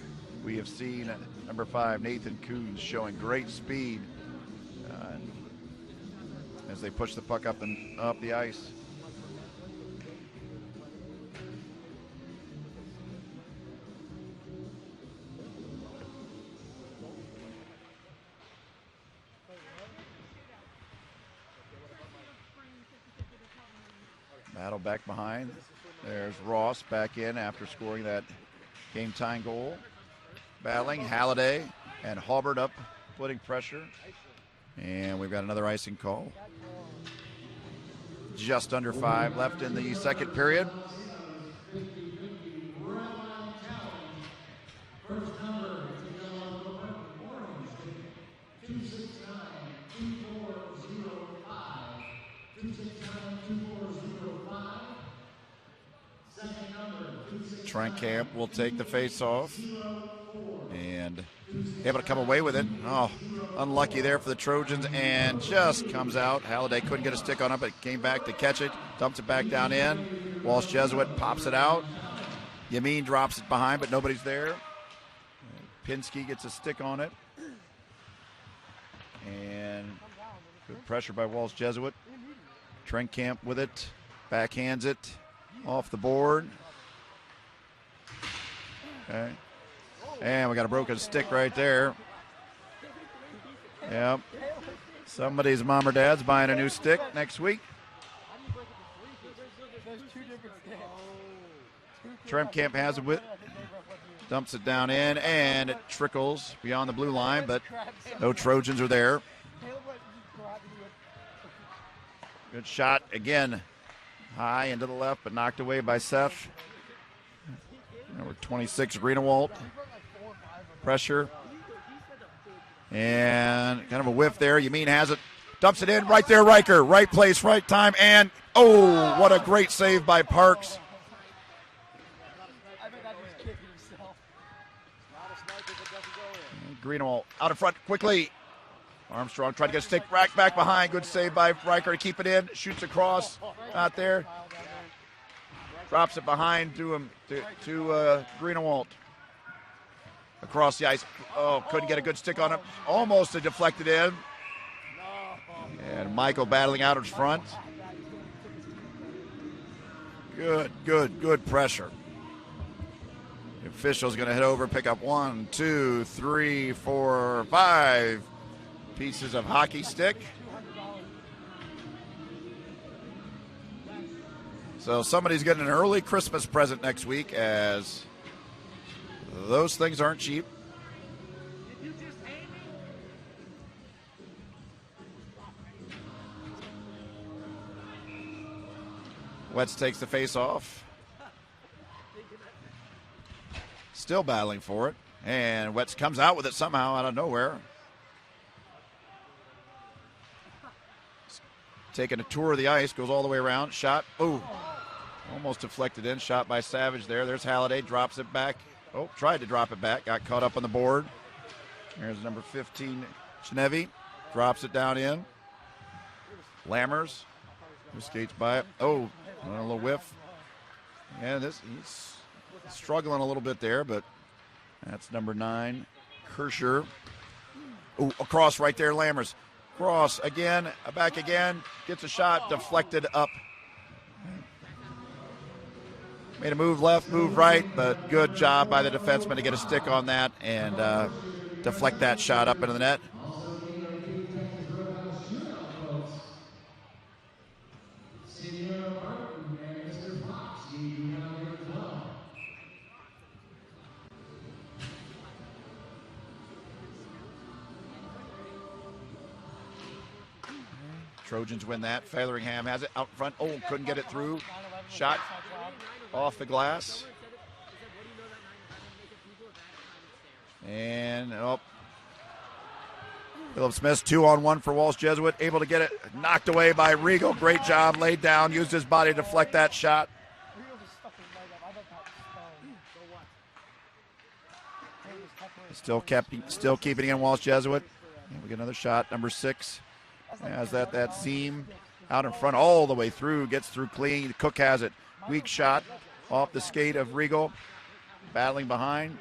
We have seen number 5, Nathan Coons, showing great speed as they push the puck up the ice. Battle back behind. There's Ross back in after scoring that game-tying goal. Battling Halliday and Halbert up, putting pressure. And we've got another icing call. Just under 5 left in the second period. Trent Camp will take the face-off and able to come away with it. Oh, unlucky there for the Trojans and just comes out. Halliday couldn't get a stick on it, but came back to catch it, dumps it back down in. Walsh Jesuit pops it out. Yamin drops it behind, but nobody's there. Pinsky gets a stick on it. And good pressure by Walsh Jesuit. Trent Camp with it, backhands it off the board. Okay. And we got a broken stick right there. Yep. Somebody's mom or dad's buying a new stick next week. Trent Camp has it with, dumps it down in, and it trickles beyond the blue line, but no Trojans are there. Good shot again, high into the left, but knocked away by Seth. Number 26, Greenewalt. Pressure. And kind of a whiff there. Yamin has it. Dumps it in. Right there, Riker. Right place, right time. And, oh, what a great save by Parks. Greenewalt out in front quickly. Armstrong tried to get a stick back behind. Good save by Riker to keep it in. Shoots across. Not there. Drops it behind to him, to Greenewalt. Across the ice. Oh, couldn't get a good stick on it. Almost a deflected in. And Michael battling out in front. Good pressure. The official's going to head over, pick up 1, 2, 3, 4, 5 pieces of hockey stick. So somebody's getting an early Christmas present next week, as those things aren't cheap. Wetz takes the face off. Still battling for it. And Wetz comes out with it somehow out of nowhere. Taking a tour of the ice, goes all the way around. Shot. Ooh. Almost deflected in. Shot by Savage there. There's Halliday. Drops it back. Oh, tried to drop it back. Got caught up on the board. There's number 15, Chinevy. Drops it down in. Lammers. Who skates by it. Oh, a little whiff. Yeah, he's struggling a little bit there, but that's number 9, Kirscher. Oh, across right there, Lammers. Cross again, back again, gets a shot, deflected up. Made a move left, move right, but good job by the defenseman to get a stick on that and deflect that shot up into the net. Also, the UFTV Texas Roadhouse shootout votes. Senor Burton and Mr. Fox, you do now here as well. Trojans win that. Featheringham has it out front. Oh, couldn't get it through. Shot off the glass. And Phillips missed 2-on-1 for Walsh Jesuit. Able to get it knocked away by Regal. Great job. Laid down. Used his body to deflect that shot. Still keeping it in Walsh Jesuit. And we get another shot. Number 6 has that seam out in front all the way through. Gets through clean. Cook has it. Weak shot off the skate of Regal. Battling behind.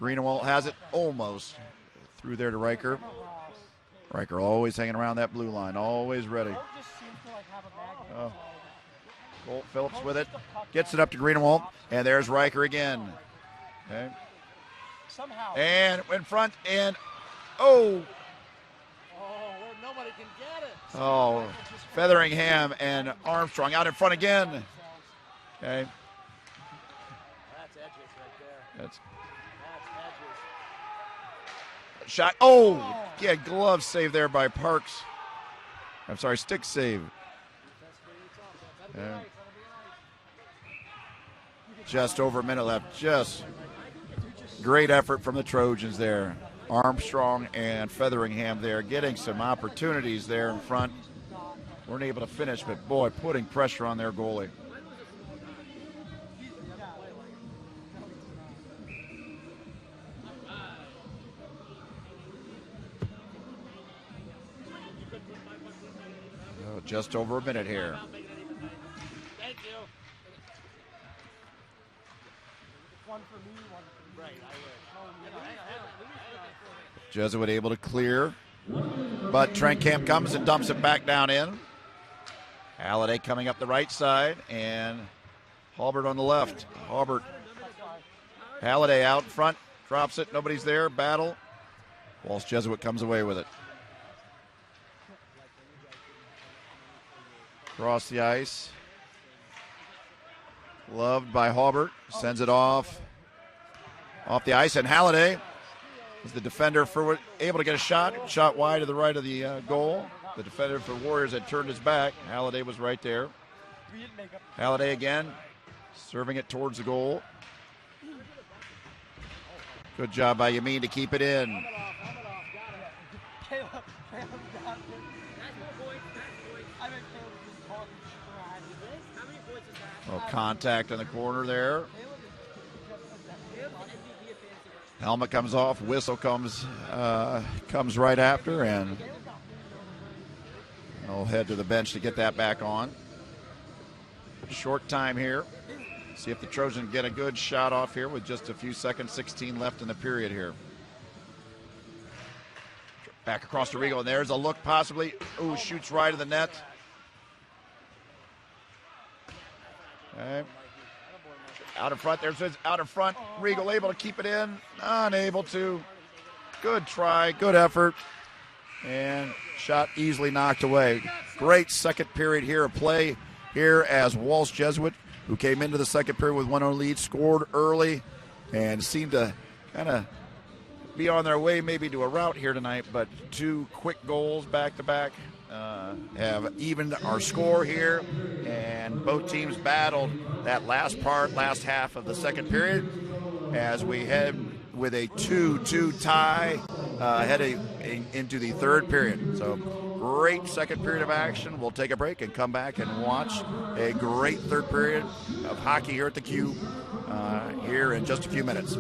Greenewalt has it almost through there to Riker. Riker always hanging around that blue line, always ready. Colt Phillips with it, gets it up to Greenewalt, and there's Riker again. Okay. And in front, and where nobody can get it. Featheringham and Armstrong out in front again. Okay. That's edges right there. That's edges. shot. Yeah, glove save there by Parks. I'm sorry, stick save. Just over a minute left. Just great effort from the Trojans there. Armstrong and Featheringham there getting some opportunities there in front. Weren't able to finish, but boy, putting pressure on their goalie. Just over a minute here. Thank you. One for me, one for Right, Jesuit able to clear, but Trenkamp comes and dumps it back down in. Halliday coming up the right side, and Halbert on the left. Halliday out in front, drops it, nobody's there, battle. Walsh Jesuit comes away with it. Across the ice. Loved by Halbert. Sends it off the ice. And Halliday is the defender for able to get a shot. Shot wide to the right of the goal. The defender for Warriors had turned his back. Halliday was right there. Halliday again. Serving it towards the goal. Good job by Yamin to keep it in. Contact in the corner there. Helmet comes off, whistle comes right after, and I'll head to the bench to get that back on. Short time here. See if the Trojans get a good shot off here with just a few seconds, 16 left in the period here. Back across to Regal, and there's a look possibly. Ooh, shoots right of the net. Okay. Out in front, there's out in front. Regal able to keep it in, unable to. Good try, good effort, and shot easily knocked away. Great second period here of play here as Walsh Jesuit, who came into the second period with 1-0 lead, scored early and seemed to kind of be on their way maybe to a rout here tonight, but 2 quick goals back to back have evened our score here, and both teams battled that last half of the second period as we head with a 2-2 tie heading into the third period. So great second period of action. We'll take a break and come back and watch a great third period of hockey here at the Cube here in just a few minutes.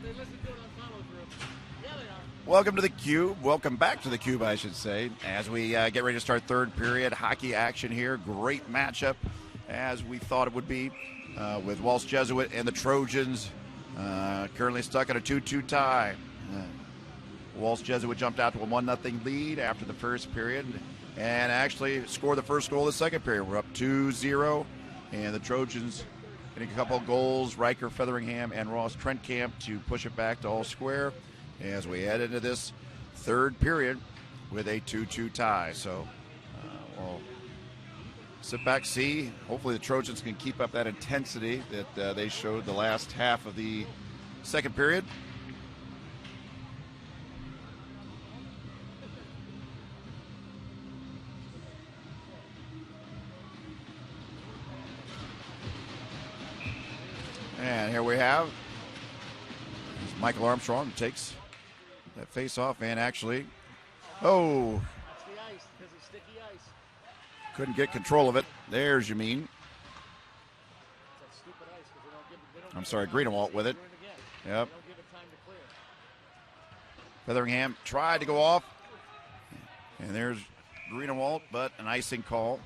They listen to it on follow through. Yeah, they are. Welcome to the Cube. Welcome back to the Cube, I should say, as we get ready to start third period hockey action here. Great matchup, as we thought it would be, with Walsh Jesuit and the Trojans currently stuck in a 2-2 tie. Walsh Jesuit jumped out to a 1-0 lead after the first period and actually scored the first goal of the second period. We're up 2-0, and the Trojans getting a couple of goals, Riker, Featheringham, and Ross Trentcamp to push it back to all square as we head into this third period with a 2-2 tie. So we'll sit back, see. Hopefully the Trojans can keep up that intensity that they showed the last half of the second period. And here we have Michael Armstrong takes that face off and actually, That's the ice, because it's sticky ice. couldn't get control of it. There's Yamin. It's that stupid ice, because they don't I'm sorry, Greenewalt with it. do it again. Yep. They don't give it time to clear. Featheringham tried to go off. And there's Greenewalt, but an icing call.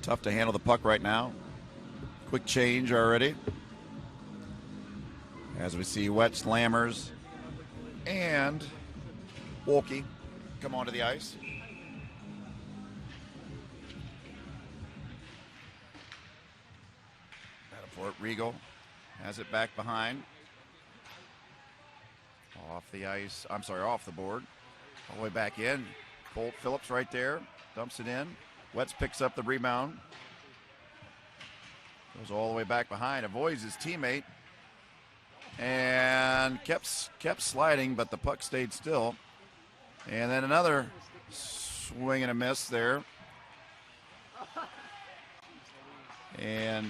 Tough to handle the puck right now. Quick change already. As we see Wetz, Lammers, and Wolke come onto the ice. Battle for it. Regal has it back behind. Off the ice. I'm sorry, off the board. All the way back in. Colt Phillips right there. Dumps it in. Wetz picks up the rebound. Goes all the way back behind. Avoids his teammate. And kept sliding, but the puck stayed still. And then another swing and a miss there. And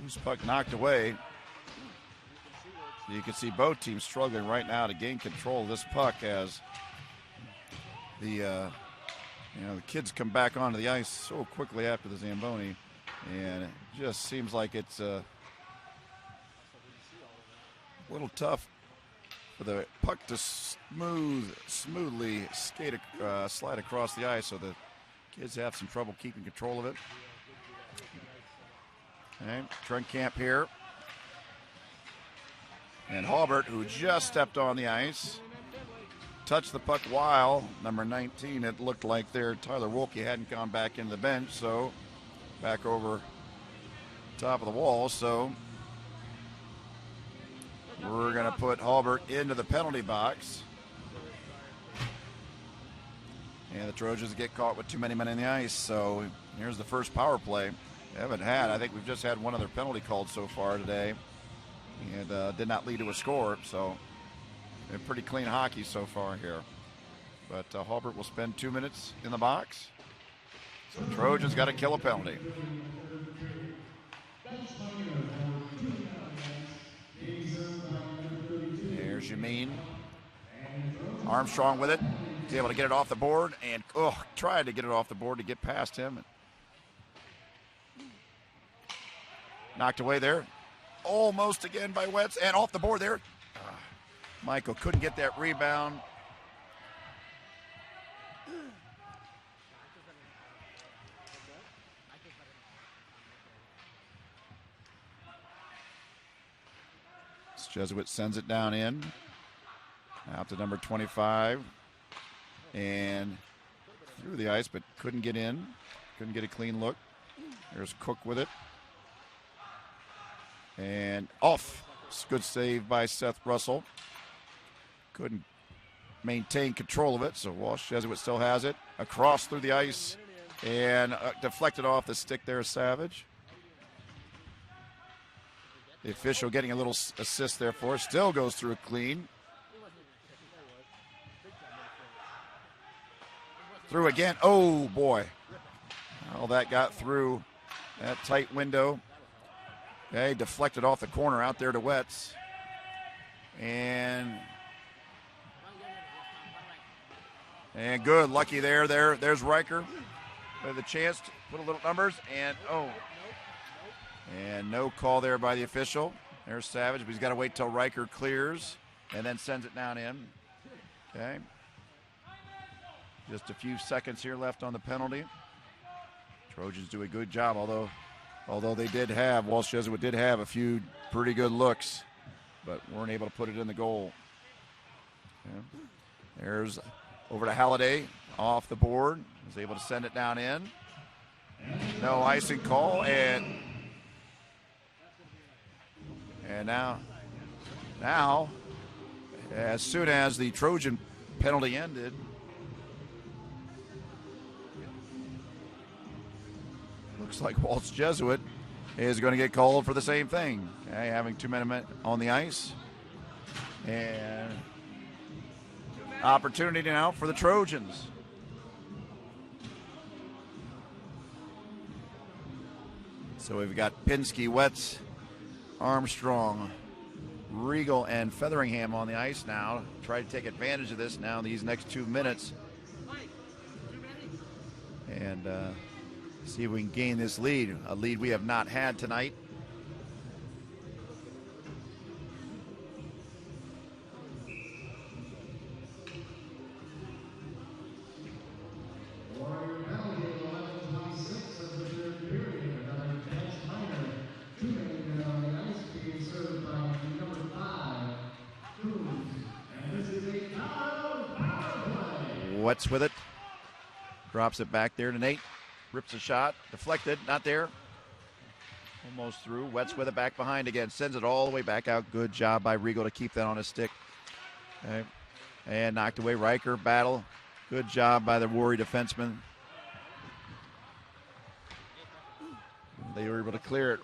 loose puck knocked away. You can see both teams struggling right now to gain control of this puck as the kids come back onto the ice so quickly after the Zamboni, and it just seems like it's a little tough for the puck to smoothly slide across the ice, so the kids have some trouble keeping control of it. Okay, Trentcamp here. And Halbert, who just stepped on the ice, touched the puck while number 19, it looked like there, Tyler Wolke hadn't gone back into the bench, so back over top of the wall. So we're going to put Halbert into the penalty box. And the Trojans get caught with too many men in the ice. So here's the first power play. I think we've just had one other penalty called so far today. And did not lead to a score, so pretty clean hockey so far here. But Halbert will spend 2 minutes in the box. So Trojans got to kill a penalty. There's Yamin. Armstrong with it. He's able to get it off the board and tried to get it off the board to get past him. Knocked away there. Almost again by Wetz, and off the board there. Michael couldn't get that rebound. Jesuit sends it down in. Out to number 25. And through the ice, but couldn't get in. Couldn't get a clean look. There's Cook with it. And off. Good save by Seth Russell. Couldn't maintain control of it, so Walsh Jesuit still has it. Across through the ice and deflected off the stick there, Savage. The official getting a little assist there for us. Still goes through clean. Through again. Oh, boy. Well, that got through that tight window. Okay, deflected off the corner out there to Wetz. And good, lucky there. There's Riker. with a chance to put a little numbers, and and no call there by the official. There's Savage, but he's got to wait till Riker clears and then sends it down in. Okay. Just a few seconds here left on the penalty. Trojans do a good job, although they did have, Walsh Jesuit did have a few pretty good looks, but weren't able to put it in the goal. Okay. There's over to Halliday off the board. Was able to send it down in. No icing call, and now, as soon as the Trojan penalty ended, looks like Walsh Jesuit is going to get called for the same thing. Okay, having 2 men on the ice. And opportunity now for the Trojans. So we've got Pinsky, Wetz, Armstrong, Regal, and Featheringham on the ice now. Try to take advantage of this now in these next 2 minutes. And see if we can gain this lead, a lead we have not had tonight. Wetz with it. Drops it back there to Nate. Rips a shot. Deflected. Not there. Almost through. Wetz with it back behind again. Sends it all the way back out. Good job by Regal to keep that on his stick. Okay. And knocked away. Riker. Battle. Good job by the Warrior defenseman. They were able to clear it.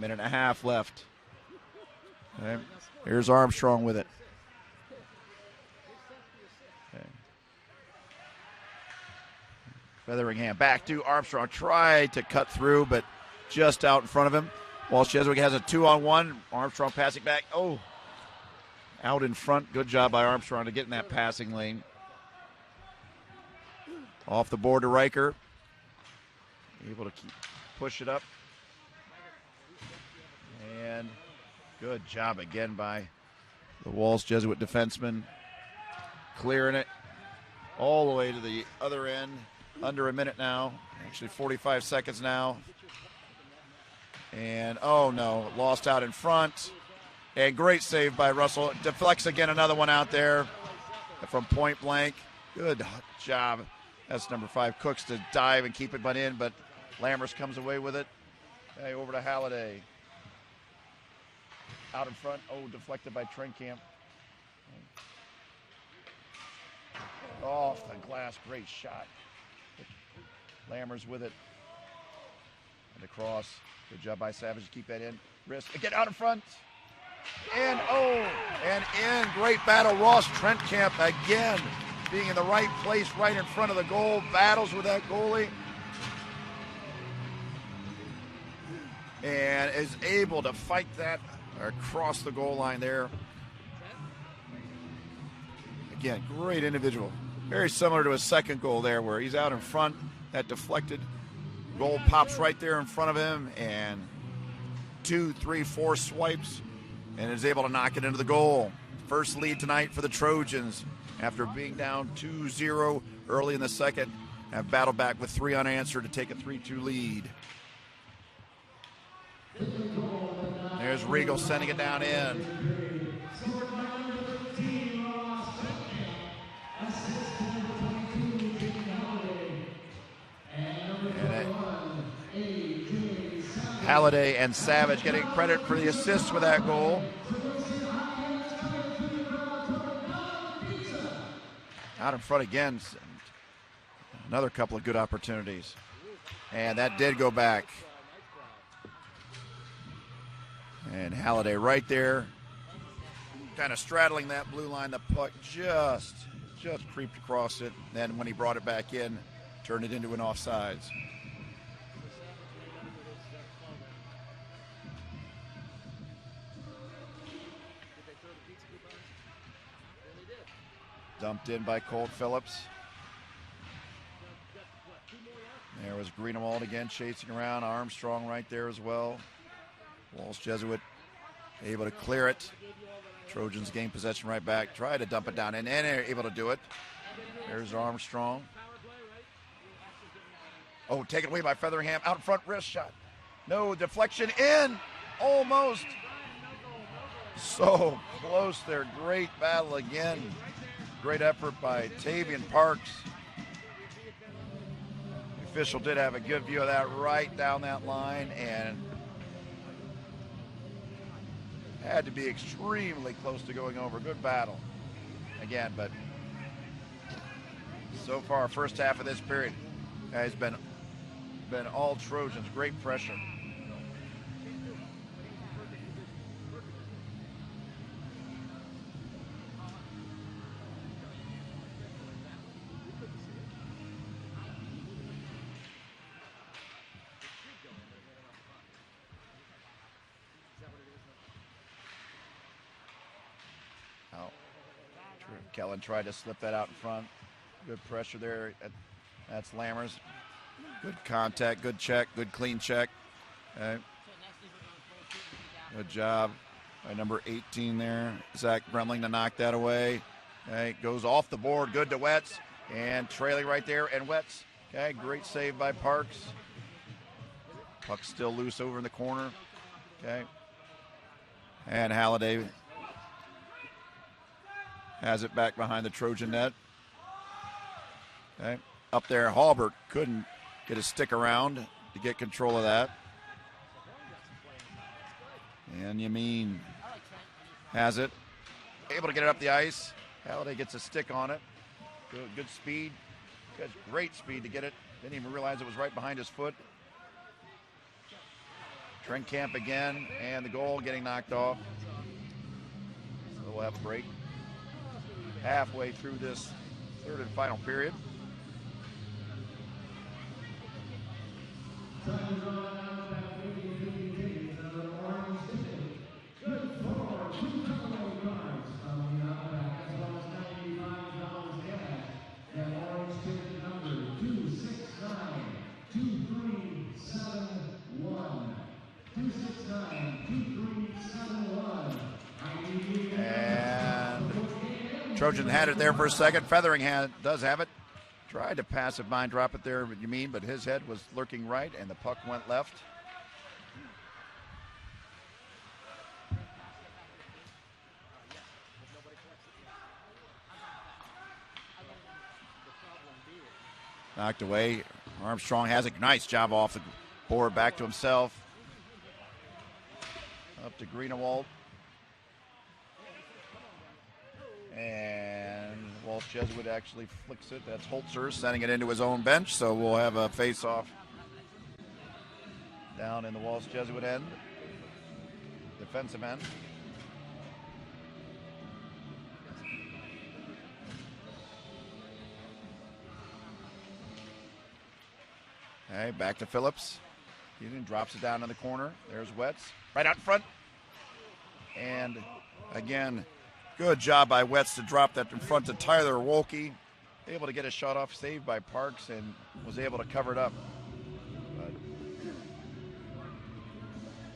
1.5 minutes left. Okay. Here's Armstrong with it. Featheringham back to Armstrong. Tried to cut through, but just out in front of him. Walsh Jesuit has a 2-on-1. Armstrong passing back. Oh, out in front. Good job by Armstrong to get in that passing lane. Off the board to Riker. Able to push it up. And good job again by the Walsh Jesuit defenseman. Clearing it all the way to the other end. Under a minute now, actually 45 seconds now. And, oh no, lost out in front. And great save by Russell. Deflects again, another one out there from point blank. Good job. That's number 5, Cooks, to dive and keep it in, but Lammers comes away with it. Okay, over to Halliday. Out in front, deflected by Trenkamp. Off the glass, great shot. Lammers with it. And across. Good job by Savage to keep that in. Wrist. Get out in front. And in. Great battle. Ross Trenkamp again being in the right place, right in front of the goal. Battles with that goalie. And is able to fight that across the goal line there. Again, great individual. Very similar to his second goal there where he's out in front. That deflected goal pops right there in front of him, and 2, 3, 4 swipes, and is able to knock it into the goal. First lead tonight for the Trojans after being down 2-0 early in the second. Have battled back with 3 unanswered to take a 3-2 lead. There's Regal sending it down in. Halliday and Savage getting credit for the assists with that goal. Out in front again. Another couple of good opportunities. And that did go back. And Halliday right there. Kind of straddling that blue line. The puck just creeped across it. Then when he brought it back in, turned it into an offsides. Dumped in by Colt Phillips. There was Greenewald again chasing around. Armstrong right there as well. Walsh Jesuit able to clear it. Trojans gain possession right back. Try to dump it down and they're able to do it. There's Armstrong. Oh, taken away by Featheringham. Out in front, wrist shot. No, deflection in. Almost. So close there. Great battle again. Great effort by Tavian Parks. The official did have a good view of that right down that line and had to be extremely close to going over. Good battle again, but so far, first half of this period has been all Trojans. Great pressure. Kellen tried to slip that out in front. Good pressure there. That's Lammers. Good contact, good check, good clean check. Okay. Good job by number 18 there. Zach Bremling to knock that away. Okay. Goes off the board. Good to Wetz. And trailing right there. And Wetz. Okay. Great save by Parks. Puck still loose over in the corner. Okay. And Halliday has it back behind the Trojan net. Okay. Up there, Halbert couldn't get his stick around to get control of that. And Yamin has it. Able to get it up the ice. Halliday gets a stick on it. Good speed. Great speed to get it. Didn't even realize it was right behind his foot. Trent Camp again, and the goal getting knocked off. So we'll have a break halfway through this third and final period. Trojan had it there for a second. Featheringham does have it. Tried to pass it behind, drop it there, you mean, but his head was lurking right, and the puck went left. Knocked away. Armstrong has it. Nice job off the board, back to himself. Up to Greenewald. And Walsh Jesuit actually flicks it. That's Holzer sending it into his own bench. So we'll have a face-off down in the Walsh Jesuit end, defensive end. Okay, back to Phillips. Union drops it down in the corner. There's Wetz right out front. And again, good job by Wetz to drop that in front to Tyler Wolke. Able to get a shot off, saved by Parks, and was able to cover it up. But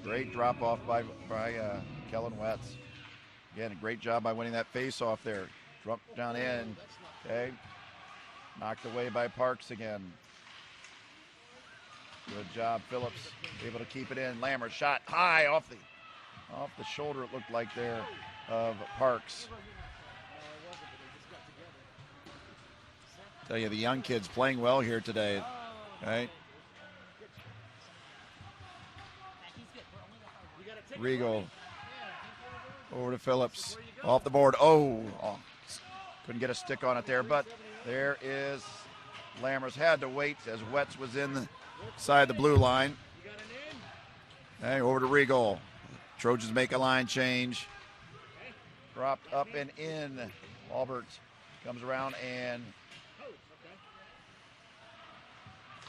great drop off by Kellen Wetz. Again, a great job by winning that face off there. Dropped down in. Okay. Knocked away by Parks again. Good job, Phillips. Able to keep it in. Lammer shot high off the shoulder, it looked like there, of Parks. Tell you, the young kids playing well here today. Right? Regal over to Phillips. Off the board. Oh, couldn't get a stick on it there, but there is Lammers. Had to wait as Wetz was inside the blue line. Okay, over to Regal. Trojans make a line change. Dropped up and in. Albert comes around and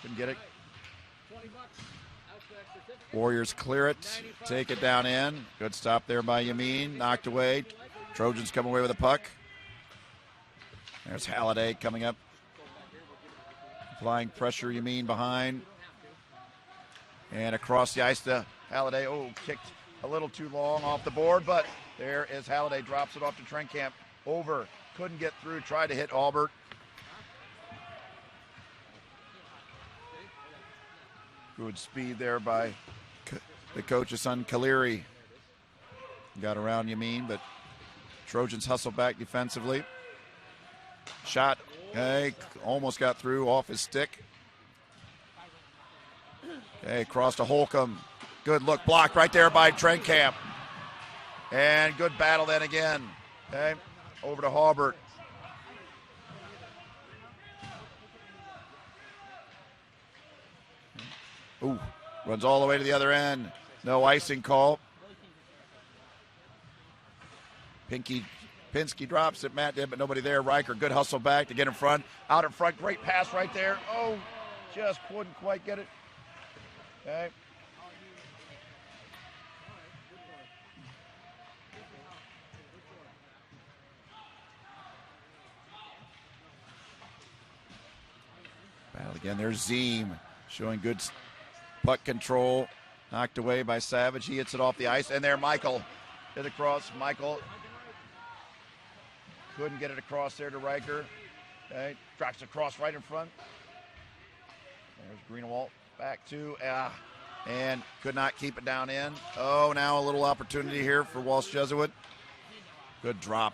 couldn't get it. Warriors clear it, take it down in. Good stop there by Yamin. Knocked away. Trojans come away with a puck. There's Halliday coming up. Applying pressure, you mean, behind. And across the ice to Halliday. Oh, kicked a little too long off the board, but there is Halliday. Drops it off to Trenkamp. Over. Couldn't get through. Tried to hit Albert. Good speed there by the coach's son, Kaleri. Got around Yamin, but Trojans hustle back defensively. Shot. Okay, almost got through off his stick. Okay, across to Holcomb. Good look, blocked right there by Trenkamp. And good battle then again. Okay, over to Halbert. Ooh, runs all the way to the other end. No icing call. Pinsky drops it. Matt did, but nobody there. Riker, good hustle back to get in front. Out in front, great pass right there. Oh, just couldn't quite get it. Okay. Battle again. There's Ziem showing good puck control. Knocked away by Savage. He hits it off the ice. And there, Michael hit across. Michael couldn't get it across there to Riker. Okay. Drops across right in front. There's Greenewalt back to, and could not keep it down in. Oh, now a little opportunity here for Walsh Jesuit. Good drop.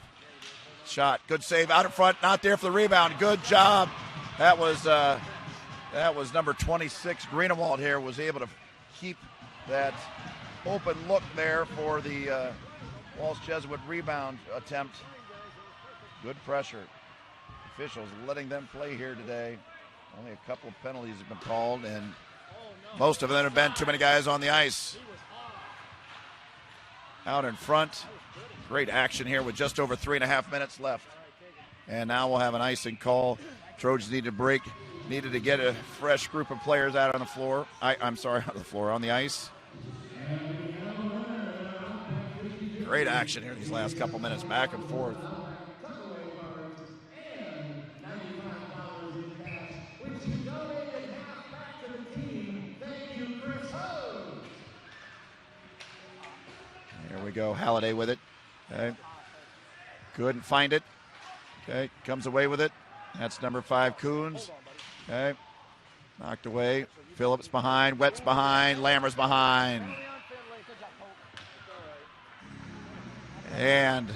Shot. Good save out in front. Not there for the rebound. Good job. That was number 26. Greenewalt here was able to keep that open look there for the Walsh Jesuit rebound attempt. Good pressure. Officials letting them play here today. Only a couple of penalties have been called, and most of them have been too many guys on the ice. Out in front. Great action here with just over 3.5 minutes left. And now we'll have an icing call. Trojans need to break. Needed to get a fresh group of players out on the floor. I'm sorry, on the floor, on the ice. Great action here these last couple minutes, back and forth. There we go, Halliday with it. Okay. Couldn't find it. Okay, comes away with it. That's number 5, Coons. Okay, knocked away. Phillips behind, Wett's behind, Lammer's behind. And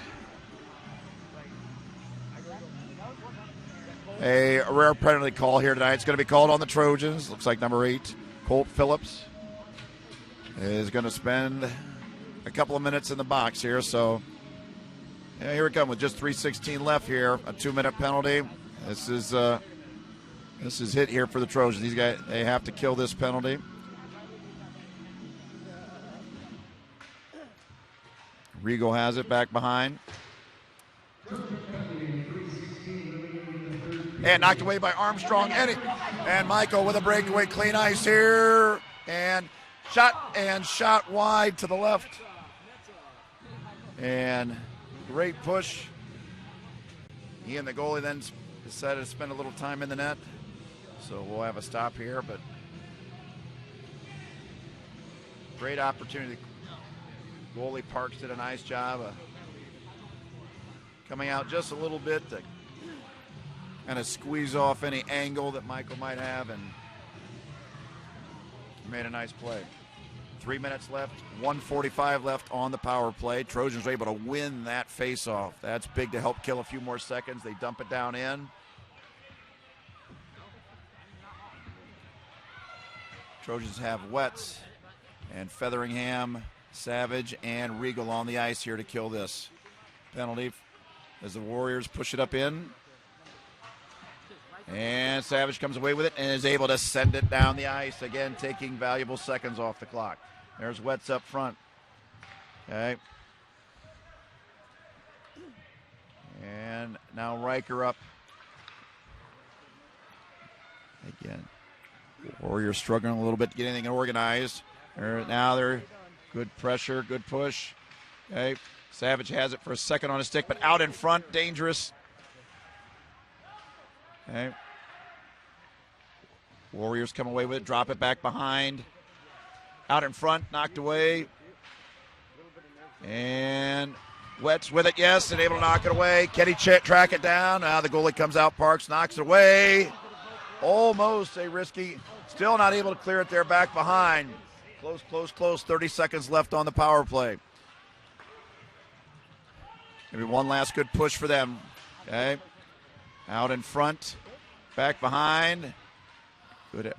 a rare penalty call here tonight. It's going to be called on the Trojans. Looks like number 8, Colt Phillips, is going to spend a couple of minutes in the box here. So here we come with just 3:16 left here. A 2-minute penalty. This is hit here for the Trojans. These guys, they have to kill this penalty. Rigo has it back behind. And knocked away by Armstrong. And Michael with a breakaway, clean ice here. And shot wide to the left. And great push. He and the goalie then decided to spend a little time in the net. So we'll have a stop here, but great opportunity. Goalie Parks did a nice job of coming out just a little bit to kind of squeeze off any angle that Michael might have, and made a nice play. 3 minutes left, 1:45 left on the power play. Trojans are able to win that face-off. That's big to help kill a few more seconds. They dump it down in. Trojans have Wetz and Featheringham, Savage, and Regal on the ice here to kill this penalty as the Warriors push it up in. And Savage comes away with it and is able to send it down the ice, again taking valuable seconds off the clock. There's Wetz up front. Okay. And now Riker up. Again. Warriors struggling a little bit to get anything organized. Now they're good pressure, good push. Okay. Savage has it for a second on his stick, but out in front, dangerous. Okay. Warriors come away with it, drop it back behind. Out in front, knocked away. And Wets with it, yes, and able to knock it away. Kenny track it down. Now the goalie comes out, Parks knocks it away. Almost a risky, still not able to clear it there back behind. Close. 30 seconds left on the power play. Maybe one last good push for them. Okay. Out in front, back behind. Good.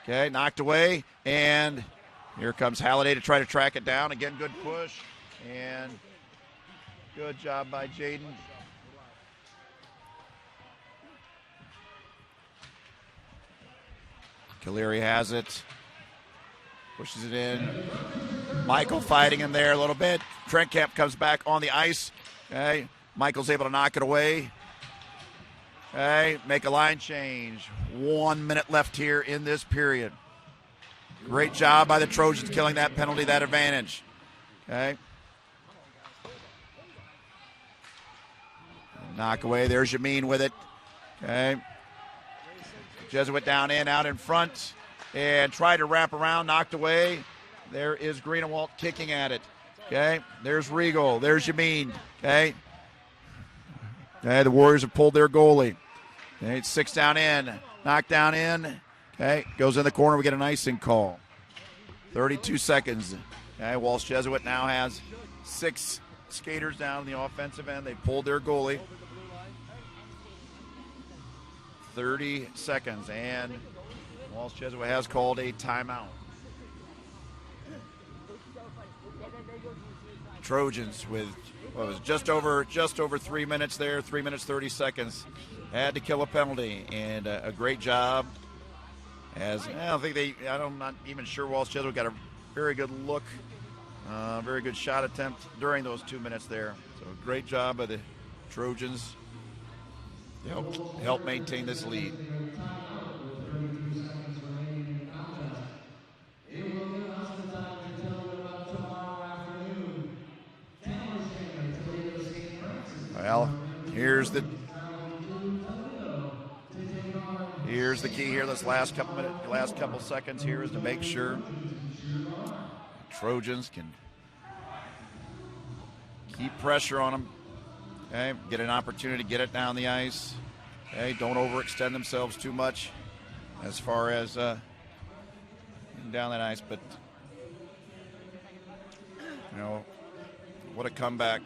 Okay, knocked away, and here comes Halliday to try to track it down. Again, good push, and good job by Jaden. Caleri has it, pushes it in. Michael fighting him there a little bit. Trentkamp comes back on the ice. Okay, Michael's able to knock it away. Okay, make a line change. 1 minute left here in this period. Great job by the Trojans killing that penalty, that advantage. Okay. Knock away. There's Yamin with it. Okay. Jesuit down in, out in front, and tried to wrap around, knocked away. There is Greenewalt kicking at it. Okay. There's Regal. There's Yamin. Okay. Okay. The Warriors have pulled their goalie. Okay. It's 6 down in. Knocked down in. Okay. Goes in the corner. We get an icing call. 32 seconds. Okay. Walsh Jesuit now has 6 skaters down in the offensive end. They pulled their goalie. 30 seconds, and Walsh Jesuit has called a timeout. Trojans with what was just over 3 minutes there, 3 minutes 30 seconds, had to kill a penalty, and a great job. As I'm not even sure Walsh Jesuit got a very good look, very good shot attempt during those 2 minutes there. So great job by the Trojans. Help maintain this lead. Well, here's the key here. This last couple seconds here is to make sure Trojans can keep pressure on them. Okay, get an opportunity to get it down the ice. Okay, don't overextend themselves too much as far as down that ice. But, what a comeback,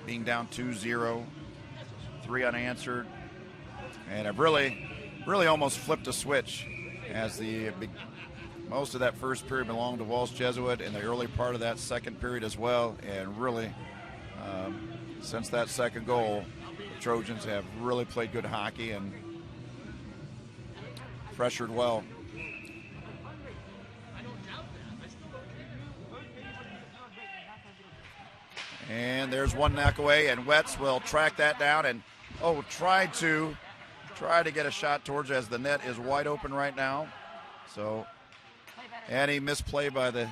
being down 2-0, 3 unanswered. And I've really almost flipped a switch as most of that first period belonged to Walsh Jesuit and the early part of that second period as well. And really, since that second goal, the Trojans have really played good hockey and pressured well. And there's one knock away, and Wetz will track that down and try to get a shot towards as the net is wide open right now. So, any misplay by the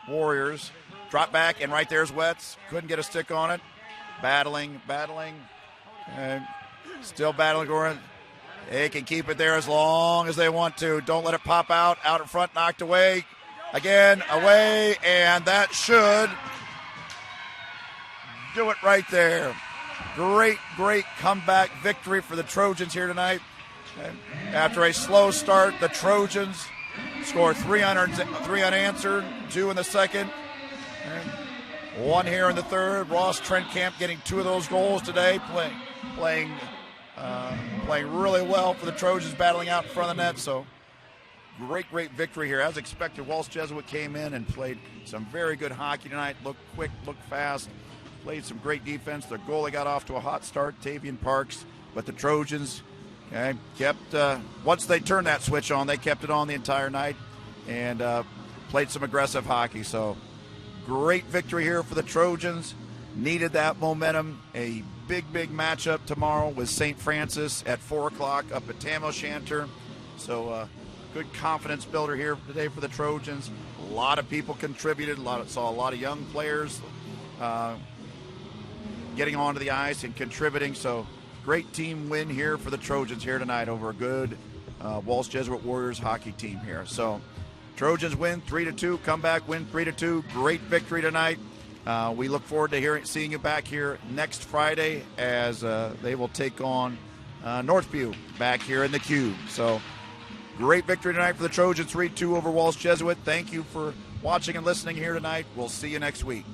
Warriors. Drop back, and right there's Wetz. Couldn't get a stick on it. Battling, and still battling, Goran. They can keep it there as long as they want to. Don't let it pop out. Out in front, knocked away. Again, away, and that should do it right there. Great comeback victory for the Trojans here tonight. And after a slow start, the Trojans score 3 unanswered, 2 in the second. And 1 here in the third. Ross Trentkamp getting 2 of those goals today, playing really well for the Trojans, battling out in front of the net. So great victory here. As expected, Walsh Jesuit came in and played some very good hockey tonight. Looked quick, looked fast, played some great defense. Their goalie got off to a hot start, Tavian Parks, but the Trojans kept, once they turned that switch on, they kept it on the entire night and played some aggressive hockey. So great victory here for the Trojans. Needed that momentum. A big matchup tomorrow with St. Francis at 4 o'clock up at Tam O'Shanter. So good confidence builder here today for the Trojans. A lot of people contributed. Saw a lot of young players getting onto the ice and contributing. So great team win here for the Trojans here tonight over a good Walsh Jesuit Warriors hockey team here. So Trojans win 3-2, comeback win 3-2. Great victory tonight. We look forward to seeing you back here next Friday as they will take on Northview back here in the Cube. So great victory tonight for the Trojans, 3-2 over Walsh Jesuit. Thank you for watching and listening here tonight. We'll see you next week.